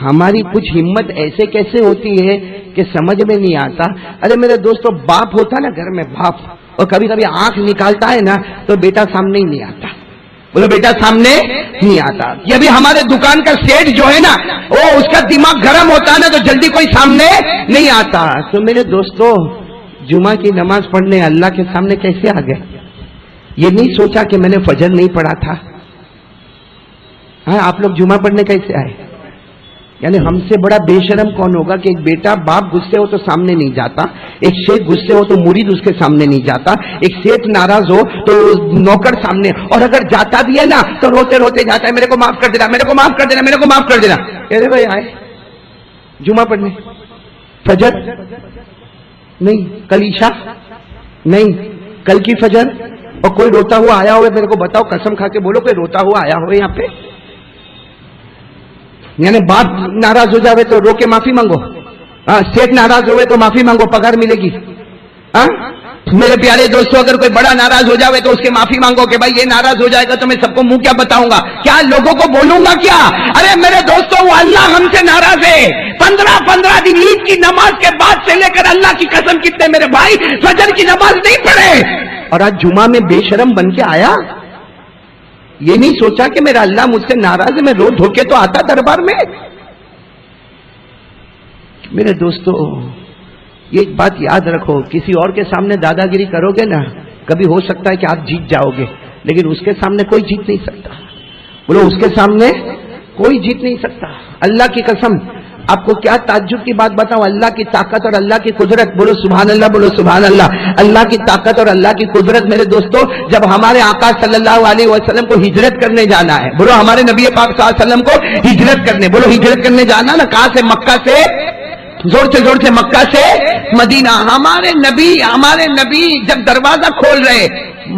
ہماری کچھ ہمت ایسے کیسے ہوتی ہے کہ سمجھ میں نہیں آتا۔ ارے میرے دوستو باپ ہوتا نا گھر میں، باپ، اور کبھی کبھی آنکھ نکالتا ہے نا تو بیٹا سامنے ہی نہیں آتا، بولو بیٹا سامنے نہیں آتا۔ یہ بھی ہمارے دکان کا سیٹ جو ہے نا، وہ اس کا دماغ گرم ہوتا ہے نا تو جلدی کوئی سامنے نہیں آتا۔ تو میرے دوستو جمعہ کی نماز پڑھنے اللہ کے سامنے کیسے آ گئے؟ یہ نہیں سوچا کہ میں نے فجر نہیں پڑھا تھا؟ ہاں آپ لوگ جمعہ پڑھنے کیسے آئے؟ یعنی ہم سے بڑا بے شرم کون ہوگا کہ ایک بیٹا باپ غصے ہو تو سامنے نہیں جاتا، ایک شیخ غصے ہو تو مرید اس کے سامنے نہیں جاتا، ایک سیٹ ناراض ہو تو نوکر سامنے، اور اگر جاتا بھی ہے نا تو روتے روتے جاتا ہے، میرے کو معاف کر دینا، میرے کو معاف کر دینا، میرے کو معاف کر دینا۔ ارے بھائی آئے جمعہ پڑھنے، فجر نہیں، کل عشاء نہیں، کل کی فجر، اور کوئی روتا ہوا آیا ہوا میرے کو بتاؤ، قسم کھا کے بولو کوئی روتا ہوا آیا ہوا یہاں پہ؟ یعنی باپ ناراض ہو جاوے تو رو کے معافی مانگو، سیٹ ناراض ہوئے تو معافی مانگو، پگار ملے گی۔ میرے پیارے دوستوں اگر کوئی بڑا ناراض ہو جاوے تو اس کے معافی مانگو کہ بھائی یہ ناراض ہو جائے گا تو میں سب کو منہ کیا بتاؤں گا، کیا لوگوں کو بولوں گا کیا؟ ارے میرے دوستوں وہ اللہ ہم سے ناراض ہے۔ 15 دن عید کی نماز کے بعد سے لے کر اللہ کی قسم کتنے میرے بھائی فجر کی نماز نہیں پڑھے، اور آج جمعہ میں بے شرم بن کے آیا۔ یہ نہیں سوچا کہ میرا اللہ مجھ سے ناراض ہے، میں رو دھو کے تو آتا دربار میں. میرے دوستو یہ ایک بات یاد رکھو، کسی اور کے سامنے دادا گیری کرو گے نا، کبھی ہو سکتا ہے کہ آپ جیت جاؤ گے، لیکن اس کے سامنے کوئی جیت نہیں سکتا. بولو اس کے سامنے کوئی جیت نہیں سکتا. اللہ کی قسم آپ کو کیا تعجب کی بات بتاؤں، اللہ کی طاقت اور اللہ کی قدرت. بولو سبحان اللہ، بولو سبحان اللہ. اللہ کی طاقت اور اللہ کی قدرت. میرے دوستو جب ہمارے آقا صلی اللہ علیہ وسلم کو ہجرت کرنے جانا ہے، بولو ہمارے نبی پاک صلی اللہ علیہ وسلم کو ہجرت کرنے، بولو ہجرت کرنے جانا نا، کہاں سے؟ مکہ سے، زور سے مکہ سے مدینہ. ہمارے نبی جب دروازہ کھول رہے،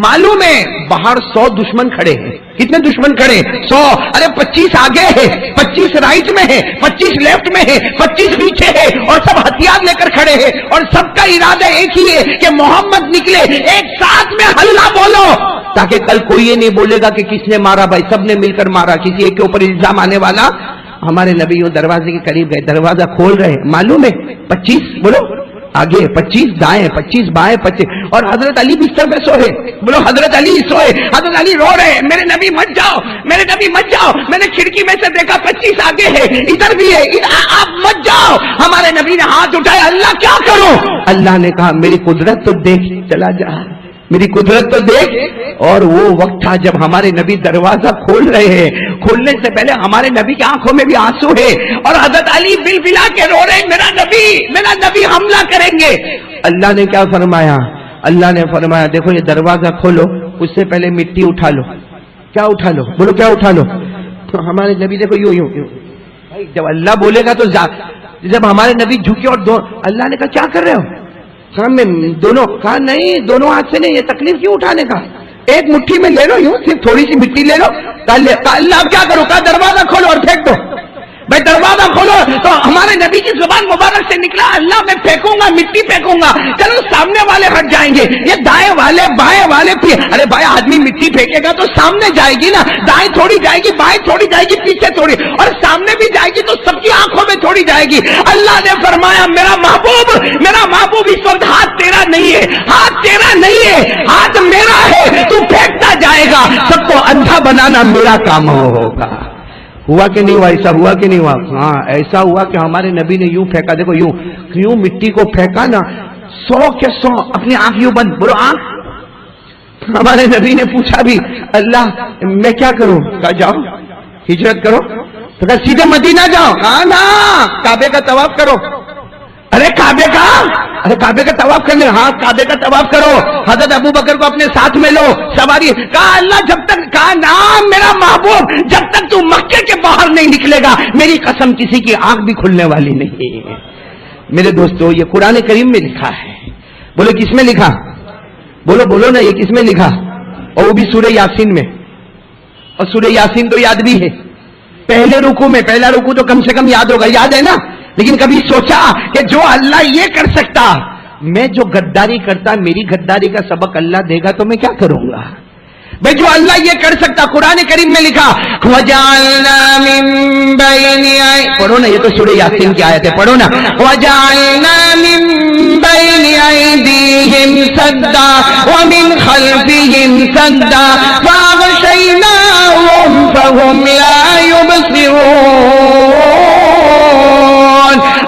معلوم ہے باہر 100 دشمن کھڑے ہیں. کتنے دشمن کھڑے؟ 100. ارے 25 آگے ہے، 25 رائٹ میں ہے، 25 لیفٹ میں ہے، 25 پیچھے ہے، اور سب ہتھیار لے کر کھڑے ہیں، اور سب کا ارادہ ایک ہی ہے کہ محمد نکلے. ایک ساتھ میں ہلّا بولو تاکہ کل کوئی یہ نہیں بولے گا کہ کس نے مارا. بھائی سب نے مل کر مارا، کسی ایک کے اوپر الزام آنے والا. ہمارے نبی دروازے کے قریب گئے، دروازہ کھول رہے، معلوم ہے 25 بولو آگے، 25 دائیں، 25 بائیں، 25. اور حضرت علی بستر پہ سوئے. بولو حضرت علی سوئے. حضرت علی رو رہے، میرے نبی مت جاؤ، میرے نبی مت جاؤ. میں نے کھڑکی میں سے دیکھا 25 آگے ہے، ادھر بھی ہے، آپ مت جاؤ. ہمارے نبی نے ہاتھ اٹھایا، اللہ کیا کروں؟ اللہ نے کہا میری قدرت تو دیکھ، چلا جا، میری قدرت تو دیکھ. اور وہ وقت تھا جب ہمارے نبی دروازہ کھول رہے ہیں. کھولنے سے پہلے ہمارے نبی کی آنکھوں میں بھی آنسو ہے، اور حضرت علی بل بلا کے رو رہے، میرا نبی حملہ کریں گے. اللہ نے کیا فرمایا؟ اللہ نے فرمایا دیکھو یہ دروازہ کھولو، اس سے پہلے مٹی اٹھا لو. کیا اٹھا لو؟ بولو کیا اٹھا لو؟ تو ہمارے نبی دیکھو یوں بھائی جب اللہ بولے گا تو جب ہمارے نبی جھکے اور اللہ نے کہا کیا کر رہے ہو؟ سامنے دونوں کہا نہیں، دونوں ہاتھ سے نہیں، یہ تکلیف کیوں اٹھانے کا؟ ایک مٹھی میں لے لو، یوں صرف تھوڑی سی مٹی لے لو. اللہ کیا کرو؟ کہا دروازہ کھولو اور پھینک دو. بھائی دروازہ کھولو تو ہمارے نبی کی زبان مبارک سے نکلا، اللہ میں پھینکوں گا، مٹی پھینکوں گا. چلو سامنے والے ہٹ جائیں گے، یہ دائیں والے بائیں والے. ارے بھائی آدمی مٹی پھینکے گا تو سامنے جائے گی نا، دائیں تھوڑی جائے گی، بائیں تھوڑی جائے گی، پیچھے تھوڑی، اور سامنے بھی جائے گی تو سب کی آنکھوں میں تھوڑی جائے گی. اللہ نے فرمایا میرا محبوب اس وقت ہاتھ تیرا نہیں ہے، ہاتھ تیرا نہیں ہے، ہاتھ میرا ہے. تو پھینکتا جائے گا، سب کو اندھا بنانا میرا کام ہوگا. ہوا کہ نہیں ہوا؟ ایسا ہوا کہ نہیں ہوا؟ ہاں ایسا ہوا کہ ہمارے نبی نے یوں پھینکا، دیکھو یوں مٹی کو پھینکا نا، 100 کے 100 اپنی آنکھ یوں بند. بولو آنکھ. ہمارے نبی نے پوچھا بھی اللہ میں کیا کروں؟ کہا جاؤ ہجرت کرو. تو کہا سیدھے مدینہ جاؤ. کہا نا کعبے کا طواف کرو. ارے کعبے کا طواف کرنے؟ ہاں کعبے کا طواف کرو. حضرت ابو بکر کو اپنے ساتھ میں لو، سواری. کہا اللہ جب تک، کہا نام میرا محبوب جب تک تو مکے کے باہر نہیں نکلے گا میری قسم کسی کی آنکھ بھی کھلنے والی نہیں. میرے دوستو یہ قرآن کریم میں لکھا ہے. بولو کس میں لکھا؟ بولو نا یہ کس میں لکھا؟ اور وہ بھی سورہ یاسین میں. اور سورہ یاسین تو یاد بھی ہے. پہلے رکوع میں، پہلا رکوع تو کم سے کم یاد ہوگا، یاد ہے نا. لیکن کبھی سوچا کہ جو اللہ یہ کر سکتا، میں جو غداری کرتا، میری غداری کا سبق اللہ دے گا تو میں کیا کروں گا؟ بھائی جو اللہ یہ کر سکتا، قرآن کریم میں لکھا وَجَعَلْنَا مِن بَيْنِ، پڑھو نا، یہ تو سورہ یاسین کی آیت ہے، پڑھو نا. وَجَعَلْنَا مِن بَيْنِ أَيْدِيهِمْ سَدًّا وَمِنْ خَلْفِهِمْ سَدًّا فَأَغْشَيْنَاهُمْ فَهُمْ لَا يُبْصِرُونَ.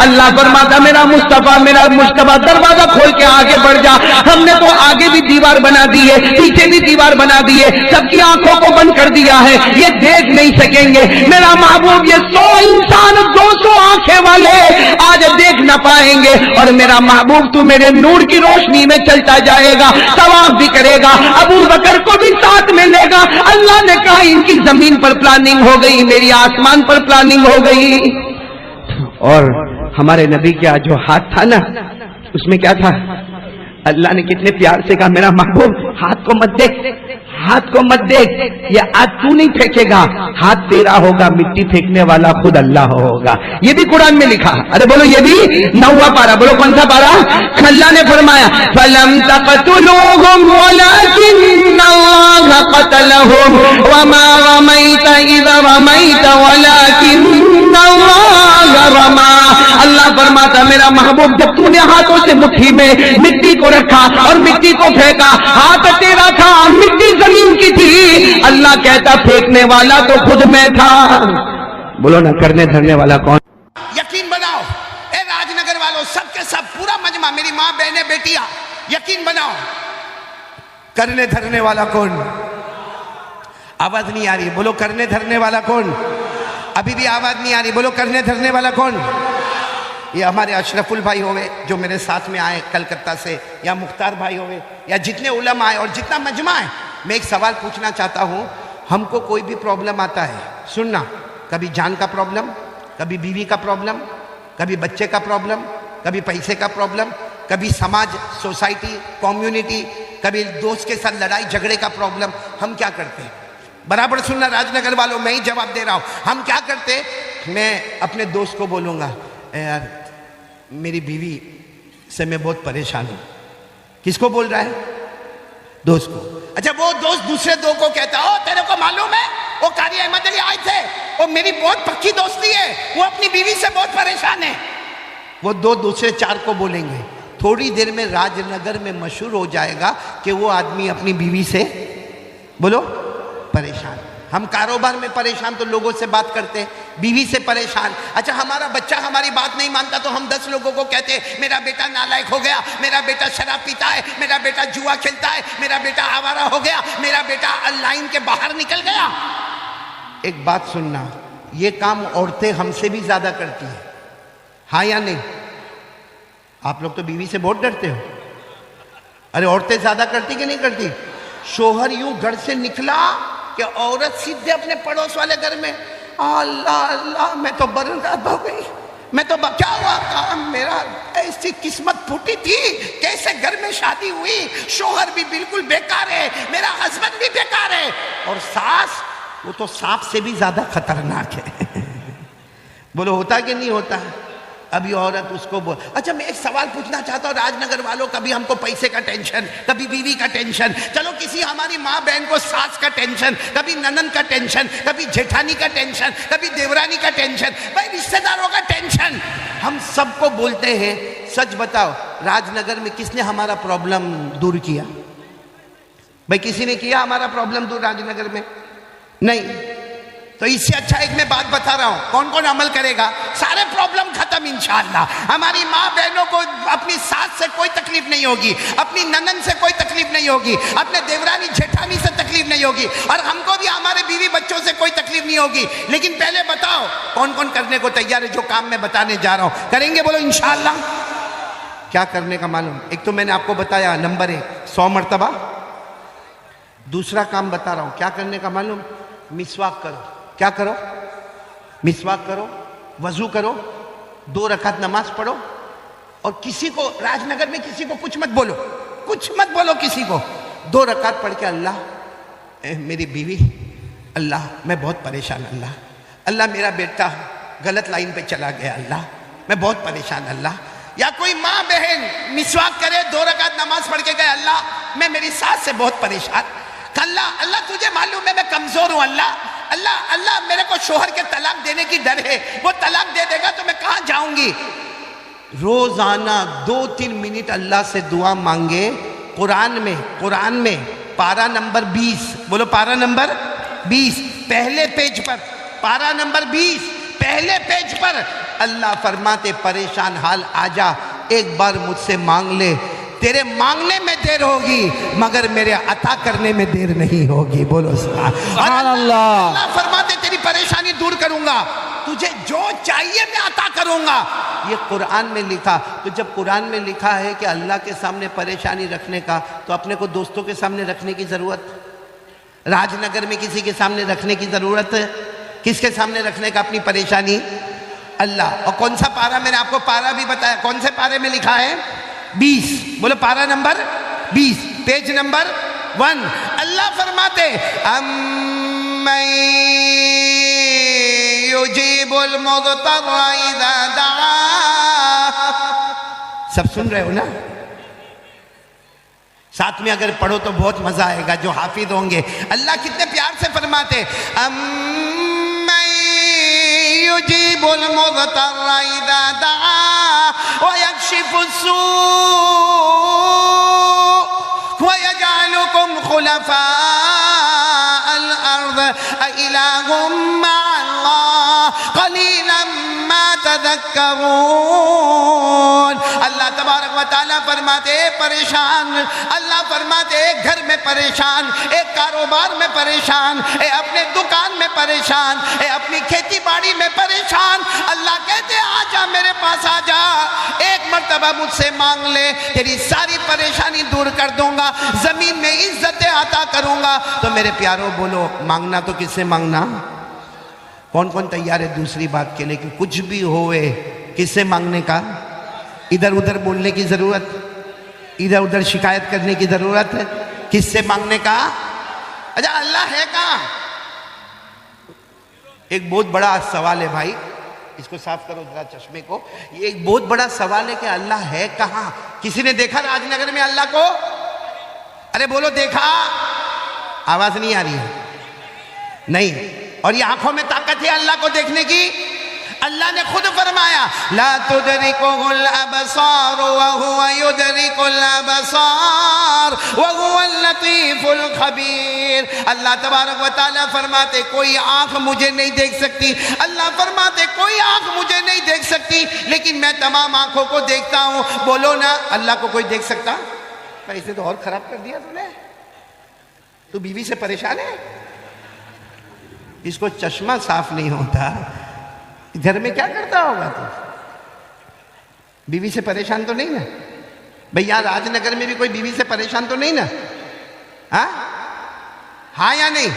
اللہ فرماتا میرا مصطفیٰ دروازہ کھول کے آگے بڑھ جا. ہم نے تو آگے بھی دیوار بنا دی ہے، پیچھے بھی دیوار بنا دی ہے، سب کی آنکھوں کو بند کر دیا ہے، یہ دیکھ نہیں سکیں گے. میرا محبوب یہ 100 انسان 200 آنکھیں والے آج دیکھ نہ پائیں گے. اور میرا محبوب تو میرے نور کی روشنی میں چلتا جائے گا، طواف بھی کرے گا، ابو بکر کو بھی ساتھ میں لے گا. اللہ نے کہا ان کی زمین پر پلاننگ ہو گئی، میری آسمان پر پلاننگ ہو گئی. اور ہمارے نبی کا جو ہاتھ تھا نا اس میں کیا تھا؟ اللہ نے کتنے پیار سے کہا میرا محبوب ہاتھ کو مت دیکھ، ہاتھ کو مت دیکھ، یہ ہاتھ تو نہیں پھینکے گا، ہاتھ تیرا ہوگا، مٹی پھینکنے والا خود اللہ ہوگا. یہ بھی قرآن میں لکھا. ارے بولو یہ بھی 9واں پارہ، بولو کون سا پارہ؟ اللہ نے فرمایا فَلَمْ تَقْتُلُوهُمْ وَلَكِنَّ اللَّهَ قَتَلَهُمْ وَمَا رَمَيْتَ إِذْ رَمَيْتَ وَلَكِنَّ اللَّهَ رَمَى. اللہ فرماتا فرماتا میرا محبوب جب تو نے ہاتھوں سے مٹھی میں مٹی کو رکھا اور مٹی کو پھینکا، ہاتھ تیرا تھا، مٹی زمین کی تھی، اللہ کہتا پھینکنے والا تو خود میں تھا۔ بولو نا کرنے دھرنے والا کون؟ یقین بناؤ اے راج نگر والوں، سب کے سب پورا مجمع، میری ماں بہنیں بیٹیاں، یقین بناؤ کرنے دھرنے والا کون؟ آواز نہیں آ رہی، بولو کرنے دھرنے والا کون؟ ابھی بھی آواز نہیں آ رہی، بولو کرنے دھرنے والا کون؟ یہ ہمارے اشرف البھائی ہوئے جو میرے ساتھ میں آئے کلکتہ سے، یا مختار بھائی ہوئے، یا جتنے علماء آئے اور جتنا مجمع ہے، میں ایک سوال پوچھنا چاہتا ہوں۔ ہم کو کوئی بھی پرابلم آتا ہے، سننا، کبھی جان کا پرابلم، کبھی بیوی کا پرابلم، کبھی بچے کا پرابلم، کبھی پیسے کا پرابلم، کبھی سماج، سوسائٹی، کمیونٹی، کبھی دوست کے ساتھ لڑائی جھگڑے کا پرابلم، ہم کیا کرتے ہیں؟ برابر سننا راج نگر والوں، میں ہی جواب دے رہا ہوں، ہم کیا کرتے؟ میں اپنے دوست کو بولوں گا، اے یار میری بیوی سے میں بہت پریشان ہوں۔ کس کو بول رہا ہے؟ دوست کو۔ اچھا وہ دوست دوسرے دو کو کہتا ہے، او تیرے کو معلوم ہے وہ قاری احمد علی آئے تھے، وہ میری بہت پکی دوستی ہے، وہ اپنی بیوی سے بہت پریشان ہے۔ وہ دو دوسرے چار کو بولیں گے، تھوڑی دیر میں راج نگر میں مشہور ہو جائے گا کہ وہ آدمی اپنی بیوی سے بولو پریشان۔ ہم کاروبار میں پریشان تو لوگوں سے بات کرتے ہیں، بیوی سے پریشان۔ اچھا ہمارا بچہ ہماری بات نہیں مانتا تو ہم 10 لوگوں کو کہتے ہیں میرا بیٹا نالائق ہو گیا، میرا بیٹا شراب پیتا ہے، میرا بیٹا جوا کھیلتا ہے، میرا بیٹا آوارہ ہو گیا، میرا بیٹا لائن کے باہر نکل گیا۔ ایک بات سننا، یہ کام عورتیں ہم سے بھی زیادہ کرتی ہیں، ہاں یا نہیں؟ آپ لوگ تو بیوی سے بہت ڈرتے ہو، ارے عورتیں زیادہ کرتی کہ نہیں کرتی؟ شوہر یوں گھر سے نکلا کہ عورت سیدھے اپنے پڑوس والے گھر میں، اللہ اللہ میں تو برباد ہو گئی، میں تو کیا ہوا؟ کام میرا ایسی قسمت پھوٹی تھی، کیسے گھر میں شادی ہوئی، شوہر بھی بالکل بیکار ہے، میرا ہسبینڈ بھی بیکار ہے، اور ساس وہ تو سانپ سے بھی زیادہ خطرناک ہے۔ بولو ہوتا کہ نہیں ہوتا؟ ابھی عورت اس کو بول۔ اچھا میں ایک سوال پوچھنا چاہتا ہوں راج نگر والوں، کبھی ہم کو پیسے کا ٹینشن، کبھی بیوی کا ٹینشن، چلو کسی ہماری ماں بہن کو ساس کا ٹینشن، کبھی ننن کا ٹینشن، کبھی جیٹھانی کا ٹینشن، کبھی دیورانی کا ٹینشن، بھائی رشتہ داروں کا ٹینشن، ہم سب کو بولتے ہیں۔ سچ بتاؤ راج نگر میں کس نے ہمارا پرابلم دور کیا؟ بھائی کسی نے کیا ہمارا پرابلم دور راج نگر میں؟ نہیں۔ تو اس سے اچھا ایک میں بات بتا رہا ہوں، کون کون عمل کرے گا؟ سارے پرابلم ختم انشاءاللہ۔ ہماری ماں بہنوں کو اپنی ساس سے کوئی تکلیف نہیں ہوگی، اپنی ننن سے کوئی تکلیف نہیں ہوگی، اپنے دیورانی جیٹھانی سے تکلیف نہیں ہوگی، اور ہم کو بھی ہمارے بیوی بچوں سے کوئی تکلیف نہیں ہوگی۔ لیکن پہلے بتاؤ کون کون کرنے کو تیار ہے؟ جو کام میں بتانے جا رہا ہوں کریں گے؟ بولو انشاءاللہ۔ کیا کرنے کا معلوم؟ ایک تو میں نے آپ کو بتایا نمبر 1 100 مرتبہ۔ دوسرا کام بتا رہا ہوں کیا کرنے کا معلوم؟ مسواک کرو۔ کیا کرو؟ مسواک کرو، وضو کرو، 2 رکعت نماز پڑھو، اور کسی کو راج نگر میں کسی کو کچھ مت بولو، کچھ مت بولو کسی کو۔ 2 رکعت پڑھ کے اللہ میری بیوی، اللہ میں بہت پریشان، اللہ میرا بیٹا غلط لائن پہ چلا گیا، اللہ میں بہت پریشان، اللہ۔ یا کوئی ماں بہن مسواک کرے، 2 رکعت نماز پڑھ کے گئے، اللہ میں میری ساس سے بہت پریشان، اللہ تجھے معلوم ہے میں کمزور ہوں، اللہ میرے کو شوہر کے طلاق دینے کی ڈر ہے، وہ طلاق دے دے گا تو میں کہاں جاؤں گی؟ روزانہ 2-3 منٹ اللہ سے دعا مانگے۔ قرآن میں پارہ نمبر 20، بولو پارہ نمبر 20 پہلے پیج پر، پارہ نمبر 20 پہلے پیج پر اللہ فرماتے پریشان حال آجا، ایک بار مجھ سے مانگ لے، تیرے مانگنے میں دیر ہوگی مگر میرے عطا کرنے میں دیر نہیں ہوگی۔ بولو سبحان اللہ۔ اللہ فرماتے تیری پریشانی دور کروں گا، تجھے جو چاہیے میں عطا کروں گا۔ یہ قرآن میں لکھا، تو جب قرآن میں لکھا ہے کہ اللہ کے سامنے پریشانی رکھنے کا، تو اپنے کو دوستوں کے سامنے رکھنے کی ضرورت، راج نگر میں کسی کے سامنے رکھنے کی ضرورت، کس کے سامنے رکھنے کا اپنی پریشانی؟ اللہ۔ اور کون سا پارہ؟ میں نے آپ کو پارہ بھی بتایا، کون سے پارے میں لکھا ہے؟ 20، بولو پارہ نمبر 20 پیج نمبر 1۔ اللہ فرماتے امن یجیب المضطر اذا دعا۔ سب سن رہے ہو نا؟ ساتھ میں اگر پڑھو تو بہت مزہ آئے گا جو حافظ ہوں گے۔ اللہ کتنے پیار سے فرماتے امن یجیب المضطر اذا دعا يكشف السوء ويجعلكم خلفاء الأرض أإله مع الله قليلا ما تذكرون. اللہ تبارک و تعالیٰ فرماتے پریشان، اللہ فرماتے گھر میں پریشان، ایک کاروبار میں پریشان، اپنے دکان میں پریشان، اپنی کھیتی باڑی میں پریشان. اللہ کہتے آجا میرے پاس آجا، ایک مرتبہ مجھ سے مانگ لے، تیری ساری پریشانی دور کر دوں گا، زمین میں عزت عطا کروں گا. تو میرے پیاروں بولو مانگنا تو کس سے مانگنا؟ کون کون تیار ہے دوسری بات کے لیے کہ کچھ بھی ہوئے کس سے مانگنے کا؟ ادھر ادھر بولنے کی ضرورت، ادھر ادھر شکایت کرنے کی ضرورت ہے؟ کس سے مانگنے کا؟ اچھا اللہ ہے کہاں؟ ایک بہت بڑا سوال ہے بھائی، اس کو صاف کرو ذرا چشمے کو. یہ ایک بہت بڑا سوال ہے کہ اللہ ہے کہاں؟ کسی نے دیکھا راج نگر میں اللہ کو؟ ارے بولو دیکھا؟ آواز نہیں آ رہی ہے؟ نہیں. اور یہ آنکھوں میں طاقت ہے اللہ کو دیکھنے کی؟ اللہ نے خود فرمایا لا تدركه الابصار وهو يدرك الابصار وهو اللطيف الخبير. اللہ تبارک و تعالیٰ فرماتے کوئی آنکھ مجھے نہیں دیکھ سکتی، اللہ فرماتے کوئی آنکھ مجھے نہیں دیکھ سکتی لیکن میں تمام آنکھوں کو دیکھتا ہوں. بولو نا اللہ کو کوئی دیکھ سکتا؟ اسے تو اور خراب کر دیا تو نے. تو بیوی سے پریشان ہے، اس کو چشمہ صاف نہیں ہوتا، گھر میں کیا کرتا ہوگا؟ تو بیوی سے پریشان تو نہیں نا بھئی؟ یہاں راج نگر میں بھی کوئی بیوی سے پریشان تو نہیں نا؟ ہاں یا نہیں؟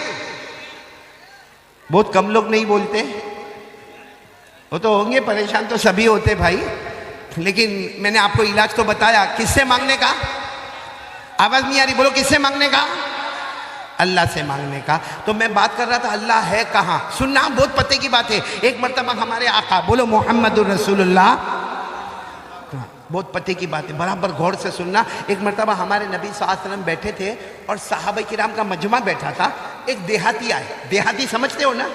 بہت کم لوگ نہیں بولتے. وہ تو ہوں گے پریشان، تو سبھی ہوتے بھائی، لیکن میں نے آپ کو علاج تو بتایا. کس سے مانگنے کا؟ آواز نہیں آ رہی، بولو کس سے مانگنے کا؟ اللہ سے مانگنے کا. تو میں بات کر رہا تھا اللہ ہے کہاں. سننا بہت پتے کی بات ہے. ایک مرتبہ ہمارے آقا، بولو محمد الرسول اللہ، بہت پتے کی بات ہے، برابر غور سے سننا. ایک مرتبہ ہمارے نبی صلی اللہ علیہ وسلم بیٹھے تھے اور صحابہ کرام کا مجمع بیٹھا تھا. ایک دیہاتی آئے. دیہاتی سمجھتے ہو نا؟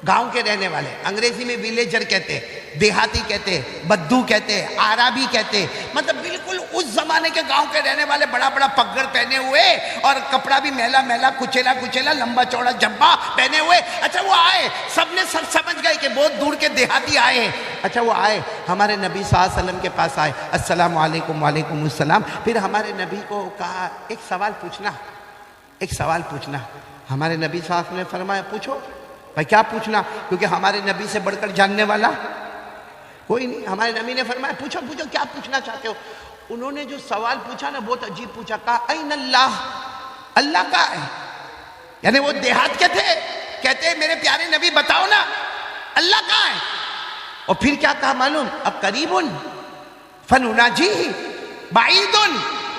گاؤں کے رہنے والے، انگریزی میں ویلیجر کہتے، دیہاتی کہتے، بدو کہتے، عربی کہتے، مطلب بالکل اس زمانے کے گاؤں کے رہنے والے، بڑا بڑا پگڑ پہنے ہوئے اور کپڑا بھی میلا میلا، کچیلا کچیلا، لمبا چوڑا جبا پہنے ہوئے. اچھا وہ آئے، سب نے سب سمجھ گئے کہ بہت دور کے دیہاتی آئے ہیں. اچھا وہ آئے ہمارے نبی صلی اللہ علیہ وسلم کے پاس آئے، السلام علیکم. وعلیکم السلام. پھر ہمارے نبی کو کہا ایک سوال پوچھنا، ایک سوال پوچھنا. ہمارے نبی صلی اللہ علیہ وسلم نے فرمایا پوچھو. بھائی کیا پوچھنا؟ کیونکہ ہمارے نبی سے بڑھ کر جاننے والا کوئی نہیں. ہمارے نبی نے فرمایا پوچھو پوچھو کیا پوچھنا چاہتے ہو. انہوں نے جو سوال پوچھا نا بہت عجیب پوچھا. کہا این اللہ، اللہ کہاں ہے؟ یعنی وہ دیہات کے تھے، کہتے میرے پیارے نبی بتاؤ نا اللہ کہاں ہے. اور پھر کیا کہا معلوم؟ اب قریب فنناجیہ بعید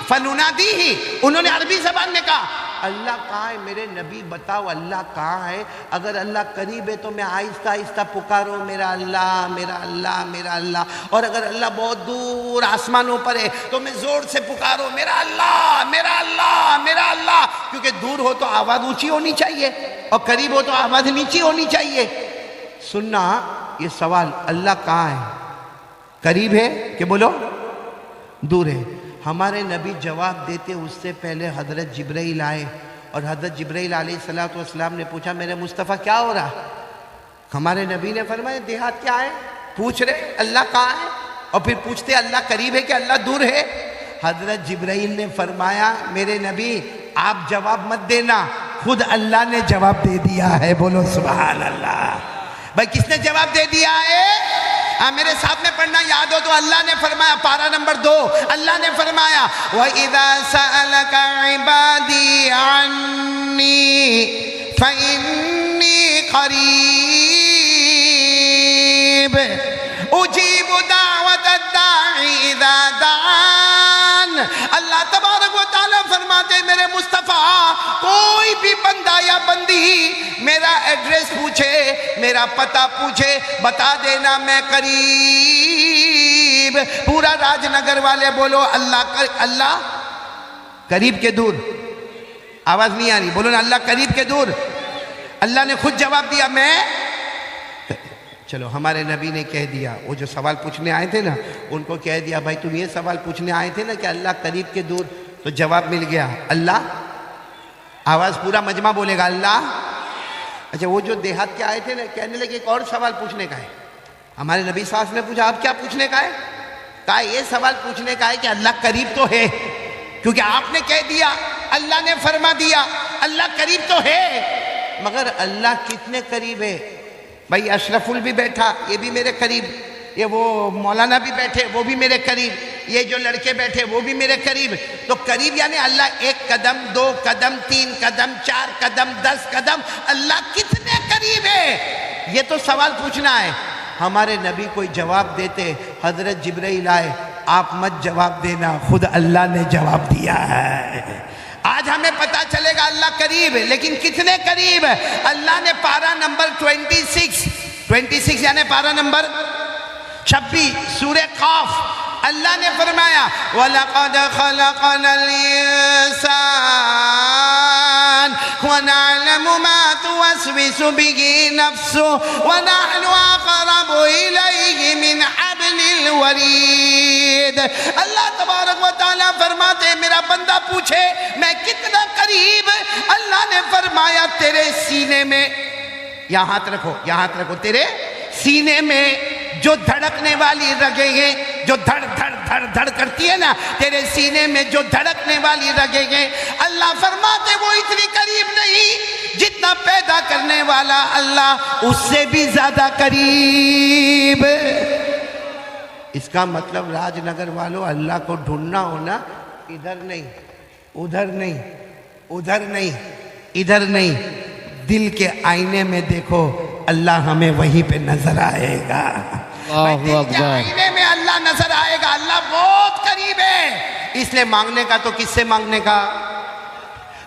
فننادیہ. انہوں نے عربی زبان میں کہا اللہ کہاں ہے میرے نبی بتاؤ اللہ کہاں ہے. اگر اللہ قریب ہے تو میں آہستہ آہستہ پکاروں میرا اللہ میرا اللہ میرا اللہ، اور اگر اللہ بہت دور آسمانوں پر ہے تو میں زور سے پکاروں میرا اللہ میرا اللہ میرا اللہ. کیونکہ دور ہو تو آواز اونچی ہونی چاہیے اور قریب ہو تو آواز نیچی ہونی چاہیے. سننا یہ سوال اللہ کہاں ہے، قریب ہے کہ بولو دور ہے؟ ہمارے نبی جواب دیتے اس سے پہلے حضرت جبرائیل آئے اور حضرت جبرائیل علیہ السلام نے پوچھا میرے مصطفیٰ کیا ہو رہا؟ ہمارے نبی نے فرمایا دیہات کیا ہے، پوچھ رہے اللہ کہاں ہے، اور پھر پوچھتے اللہ قریب ہے کہ اللہ دور ہے. حضرت جبرائیل نے فرمایا میرے نبی آپ جواب مت دینا، خود اللہ نے جواب دے دیا ہے. بولو سبحان اللہ. بھائی کس نے جواب دے دیا ہے؟ میرے ساتھ میں پڑھنا یاد ہو تو اللہ نے فرمایا پارہ نمبر 2، اللہ نے فرمایا وَإِذَا سَأَلَكَ عِبَادِي عَنِّي فَإِنِّي قَرِيبٌ أُجِيبُ دَعْوَةَ الدَّاعِ إِذَا دَعَانِ. اللہ تبارک و تعالیٰ فرماتے میرے مصطفیٰ کوئی بھی بندہ یا بندی میرا ایڈریس پوچھے، میرا پتہ پوچھے، بتا دینا میں قریب. پورا راج نگر والے بولو اللہ قریب کے دور. آواز نہیں آ رہی، بولو نا اللہ قریب کے دور. اللہ نے خود جواب دیا میں. چلو ہمارے نبی نے کہہ دیا، وہ جو سوال پوچھنے آئے تھے نا ان کو کہہ دیا بھائی تم یہ سوال پوچھنے آئے تھے نا کہ اللہ قریب کے دور، تو جواب مل گیا اللہ. آواز پورا مجمع بولے گا اللہ. اچھا وہ جو دیہات کے آئے تھے نا کہنے لگے ایک اور سوال پوچھنے کا ہے. ہمارے نبی صلی اللہ علیہ وسلم نے پوچھا اب کیا پوچھنے کا ہے؟ کہا یہ سوال پوچھنے کا ہے کہ اللہ قریب تو ہے، کیونکہ آپ نے کہہ دیا، اللہ نے فرما دیا اللہ قریب تو ہے، مگر اللہ کتنے قریب ہے؟ بھائی اشرف ال بھی بیٹھا یہ بھی میرے قریب، یہ وہ مولانا بھی بیٹھے وہ بھی میرے قریب، یہ جو لڑکے بیٹھے وہ بھی میرے قریب. تو قریب یعنی اللہ 1 قدم 2 قدم 3 قدم 4 قدم 10 قدم، اللہ کتنے قریب ہے یہ تو سوال پوچھنا ہے. ہمارے نبی کوئی جواب دیتے، حضرت جبرائیل آئے، آپ مت جواب دینا، خود اللہ نے جواب دیا ہے. آج ہمیں پتا چلے گا اللہ قریب ہے، لیکن کتنے قریب ہے؟ اللہ نے پارہ نمبر 26 یعنی پارہ نمبر 26 سورہ قاف، اللہ نے فرمایا وَلَقَدْ خَلَقْنَا الْإِنسَانَ وَنَعْلَمُ مَا تُوَسْوِسُ بِهِ نَفْسُهُ وَنَحْنُ أَقْرَبُ إِلَيْهِ مِنْ حَبْلِ الْوَرِيدِ. اللہ تبارک و تعالیٰ فرماتے میرا بندہ پوچھے میں کتنا قریب، اللہ نے فرمایا تیرے سینے میں، یہاں ہاتھ رکھو، تیرے سینے میں جو دھڑکنے والی رگیں ہیں، جو دھڑ دھڑ دھڑ دھڑ کرتی ہے نا، تیرے سینے میں جو دھڑکنے والی رگیں ہیں، اللہ فرماتے وہ اتنی قریب نہیں جتنا پیدا کرنے والا اللہ اس سے بھی زیادہ قریب. اس کا مطلب راج نگر والوں اللہ کو ڈھونڈنا ہونا ادھر نہیں ادھر نہیں ادھر نہیں ادھر نہیں، دل کے آئینے میں دیکھو اللہ ہمیں وہیں پہ نظر آئے گا. دل کے آئینے میں اللہ نظر آئے گا، اللہ بہت قریب ہے. اس لیے مانگنے کا تو کس سے مانگنے کا؟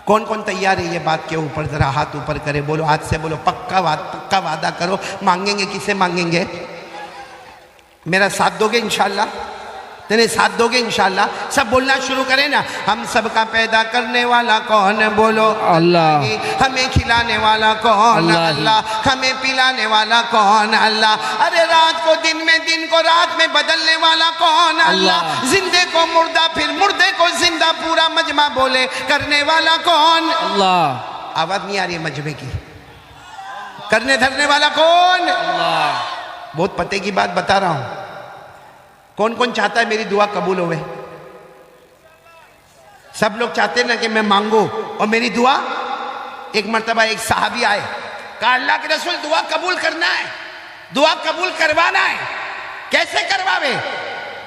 کون کون تیار ہے یہ بات کے اوپر ذرا ہاتھ اوپر کرے، بولو ہاتھ سے بولو پکا وعدہ کرو مانگیں گے. کس سے مانگیں گے؟ میرا ساتھ دو گے انشاءاللہ؟ تیرے ساتھ دو گے انشاءاللہ؟ سب بولنا شروع کریں نا. ہم سب کا پیدا کرنے والا کون؟ بولو اللہ. ہمیں کھلانے والا کون؟ اللہ. ہمیں پلانے والا کون؟ اللہ. ارے رات کو دن میں، دن کو رات میں بدلنے والا کون؟ اللہ. زندے کو مردہ پھر مردے کو زندہ، پورا مجمع بولے کرنے والا کون؟ اللہ. آواز نہیں آ رہی ہے مجمع کی؟ کرنے دھرنے والا کون؟ اللہ. بہت پتے کی بات بتا رہا ہوں. کون کون چاہتا ہے میری دعا قبول ہوئے؟ سب لوگ چاہتے ہیں نا کہ میں مانگوں اور میری دعا. ایک مرتبہ ایک صحابی آئے، کہا اللہ کے رسول دعا قبول کرنا ہے، دعا قبول کروانا ہے، کیسے کرواوے؟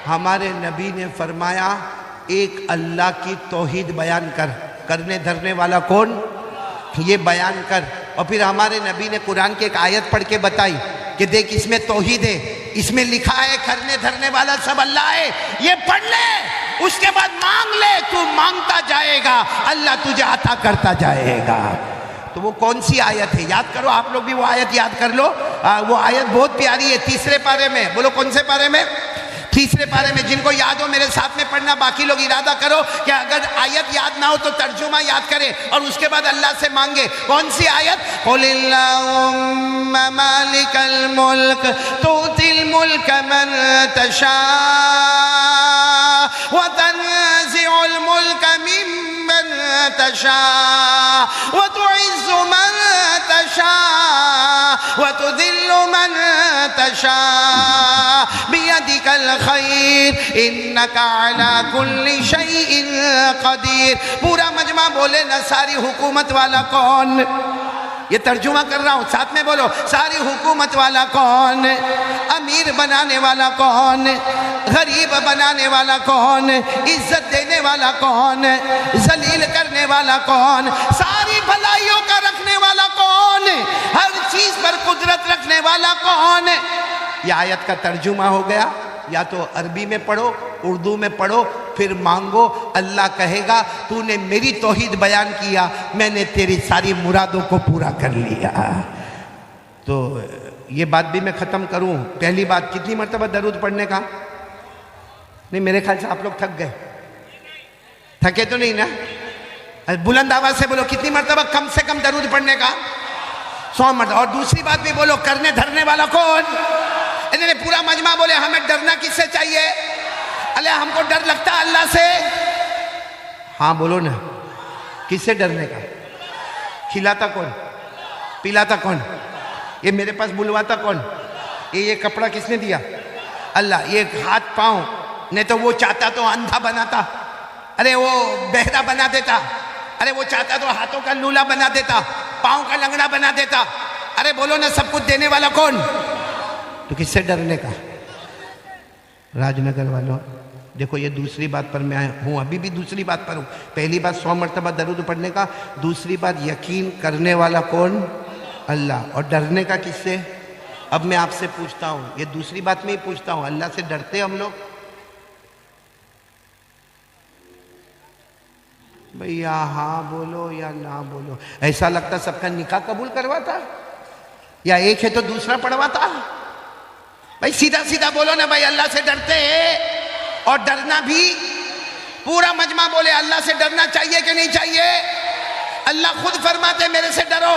ہمارے نبی نے فرمایا ایک اللہ کی توحید بیان کر. کرنے دھرنے والا کون؟ یہ بیان کر. اور پھر ہمارے نبی نے قرآن کی ایک آیت پڑھ کے بتائی کہ دیکھ اس میں توحید ہے، اس میں لکھا ہے کرنے دھرنے والا سب اللہ ہے، یہ پڑھ لے، اس کے بعد مانگ لے، تو مانگتا جائے گا اللہ تجھے عطا کرتا جائے گا. تو وہ کون سی آیت ہے؟ یاد کرو آپ لوگ بھی وہ آیت یاد کر لو. وہ آیت بہت پیاری ہے، 3 پارے میں. بولو کون سے پارے میں؟ 3 پارے میں. جن کو یاد ہو میرے ساتھ میں پڑھنا، باقی لوگ ارادہ کرو کہ اگر آیت یاد نہ ہو تو ترجمہ یاد کرے اور اس کے بعد اللہ سے مانگے. کون سی آیت؟ قُلِ اللَّهُمَّ مَالِكَ الْمُلْكِ تُؤْتِي الْمُلْكَ مَنْ تَشَاءُ وَتَنْزِعُ الْمُلْكَ مِمَّنْ تَشَاءُ وَتُعِزُّ مَنْ تَشَاءُ وَتُذِلُّ مَنْ تَشَاءُ بِيَدِكَ الْخَيْرُ إِنَّكَ عَلَى كُلِّ شَيْءٍ قَدِيرٌ. پورا مجمع بولے نا ساری حکومت والا کون؟ یہ ترجمہ کر رہا ہوں، ساتھ میں بولو ساری حکومت والا کون؟ امیر بنانے والا کون؟ غریب بنانے والا کون؟ عزت دینے والا کون؟ ذلیل کرنے والا کون؟ ساری بھلائیوں کا رکھنے والا کون؟ ہر چیز پر قدرت رکھنے والا کون؟ یہ آیت کا ترجمہ ہو گیا. یا تو عربی میں پڑھو، اردو میں پڑھو، پھر مانگو. اللہ کہے گا تو نے میری توحید بیان کیا، میں نے تیری ساری مرادوں کو پورا کر لیا. تو یہ بات بھی میں ختم کروں. پہلی بات کتنی مرتبہ درود پڑھنے کا؟ نہیں میرے خیال سے آپ لوگ تھک گئے. تھکے تو نہیں نا؟ بلند آواز سے بولو کتنی مرتبہ کم سے کم درود پڑھنے کا؟ 100 مرتبہ. اور دوسری بات بھی بولو, کرنے دھرنے والا کون؟ انہوں نے پورا مجمع بولے ہمیں ڈرنا کس سے چاہیے؟ اللہ ہم کو ڈر لگتا ہے اللہ سے. ہاں بولو نا, کس سے ڈرنے کا؟ کھلاتا کون؟ پلاتا کون؟ یہ میرے پاس بلواتا کون؟ یہ کپڑا کس نے دیا؟ اللہ. یہ ہاتھ پاؤں نہیں تو وہ چاہتا تو اندھا بناتا, ارے وہ بہرا بنا دیتا, ارے وہ چاہتا تو ہاتھوں کا لولا بنا دیتا, پاؤں کا لنگڑا بنا دیتا. ارے بولو نا, سب کچھ دینے والا کون؟ تو کس سے ڈرنے کا؟ راج نگر والوں دیکھو, یہ دوسری بات پر میں ہوں, ابھی بھی دوسری بات پر ہوں. پہلی بات 100 مرتبہ درود پڑھنے کا, دوسری بات یقین کرنے والا کون؟ اللہ. اور ڈرنے کا کس سے؟ اب میں آپ سے پوچھتا ہوں, یہ دوسری بات میں ہی پوچھتا ہوں, اللہ سے ڈرتے ہم لوگ؟ بھئی ہاں بولو یا نہ بولو. ایسا لگتا سب کا نکاح قبول کرواتا, یا ایک ہے تو دوسرا پڑھواتا. بھئی سیدھا سیدھا بولو نا بھائی, اللہ سے ڈرتے ہیں. اور ڈرنا بھی پورا مجمع بولے اللہ سے ڈرنا چاہیے کہ نہیں چاہیے؟ اللہ خود فرماتے میرے سے ڈرو.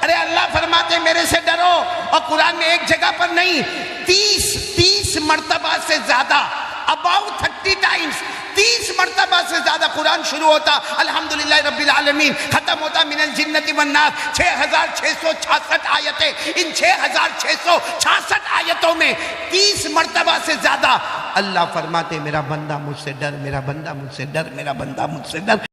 ارے اللہ فرماتے میرے سے ڈرو, اور قرآن میں ایک جگہ پر نہیں 30 مرتبہ سے زیادہ, about 30 times, 30 مرتبہ سے زیادہ قرآن شروع ہوتا الحمدللہ رب العالمین, ختم ہوتا من الجنت والناس. 6666 آیتیں. ان 6666 آیتوں میں 30 مرتبہ سے زیادہ اللہ فرماتے میرا بندہ مجھ سے ڈر, میرا بندہ مجھ سے ڈر, میرا بندہ مجھ سے ڈر.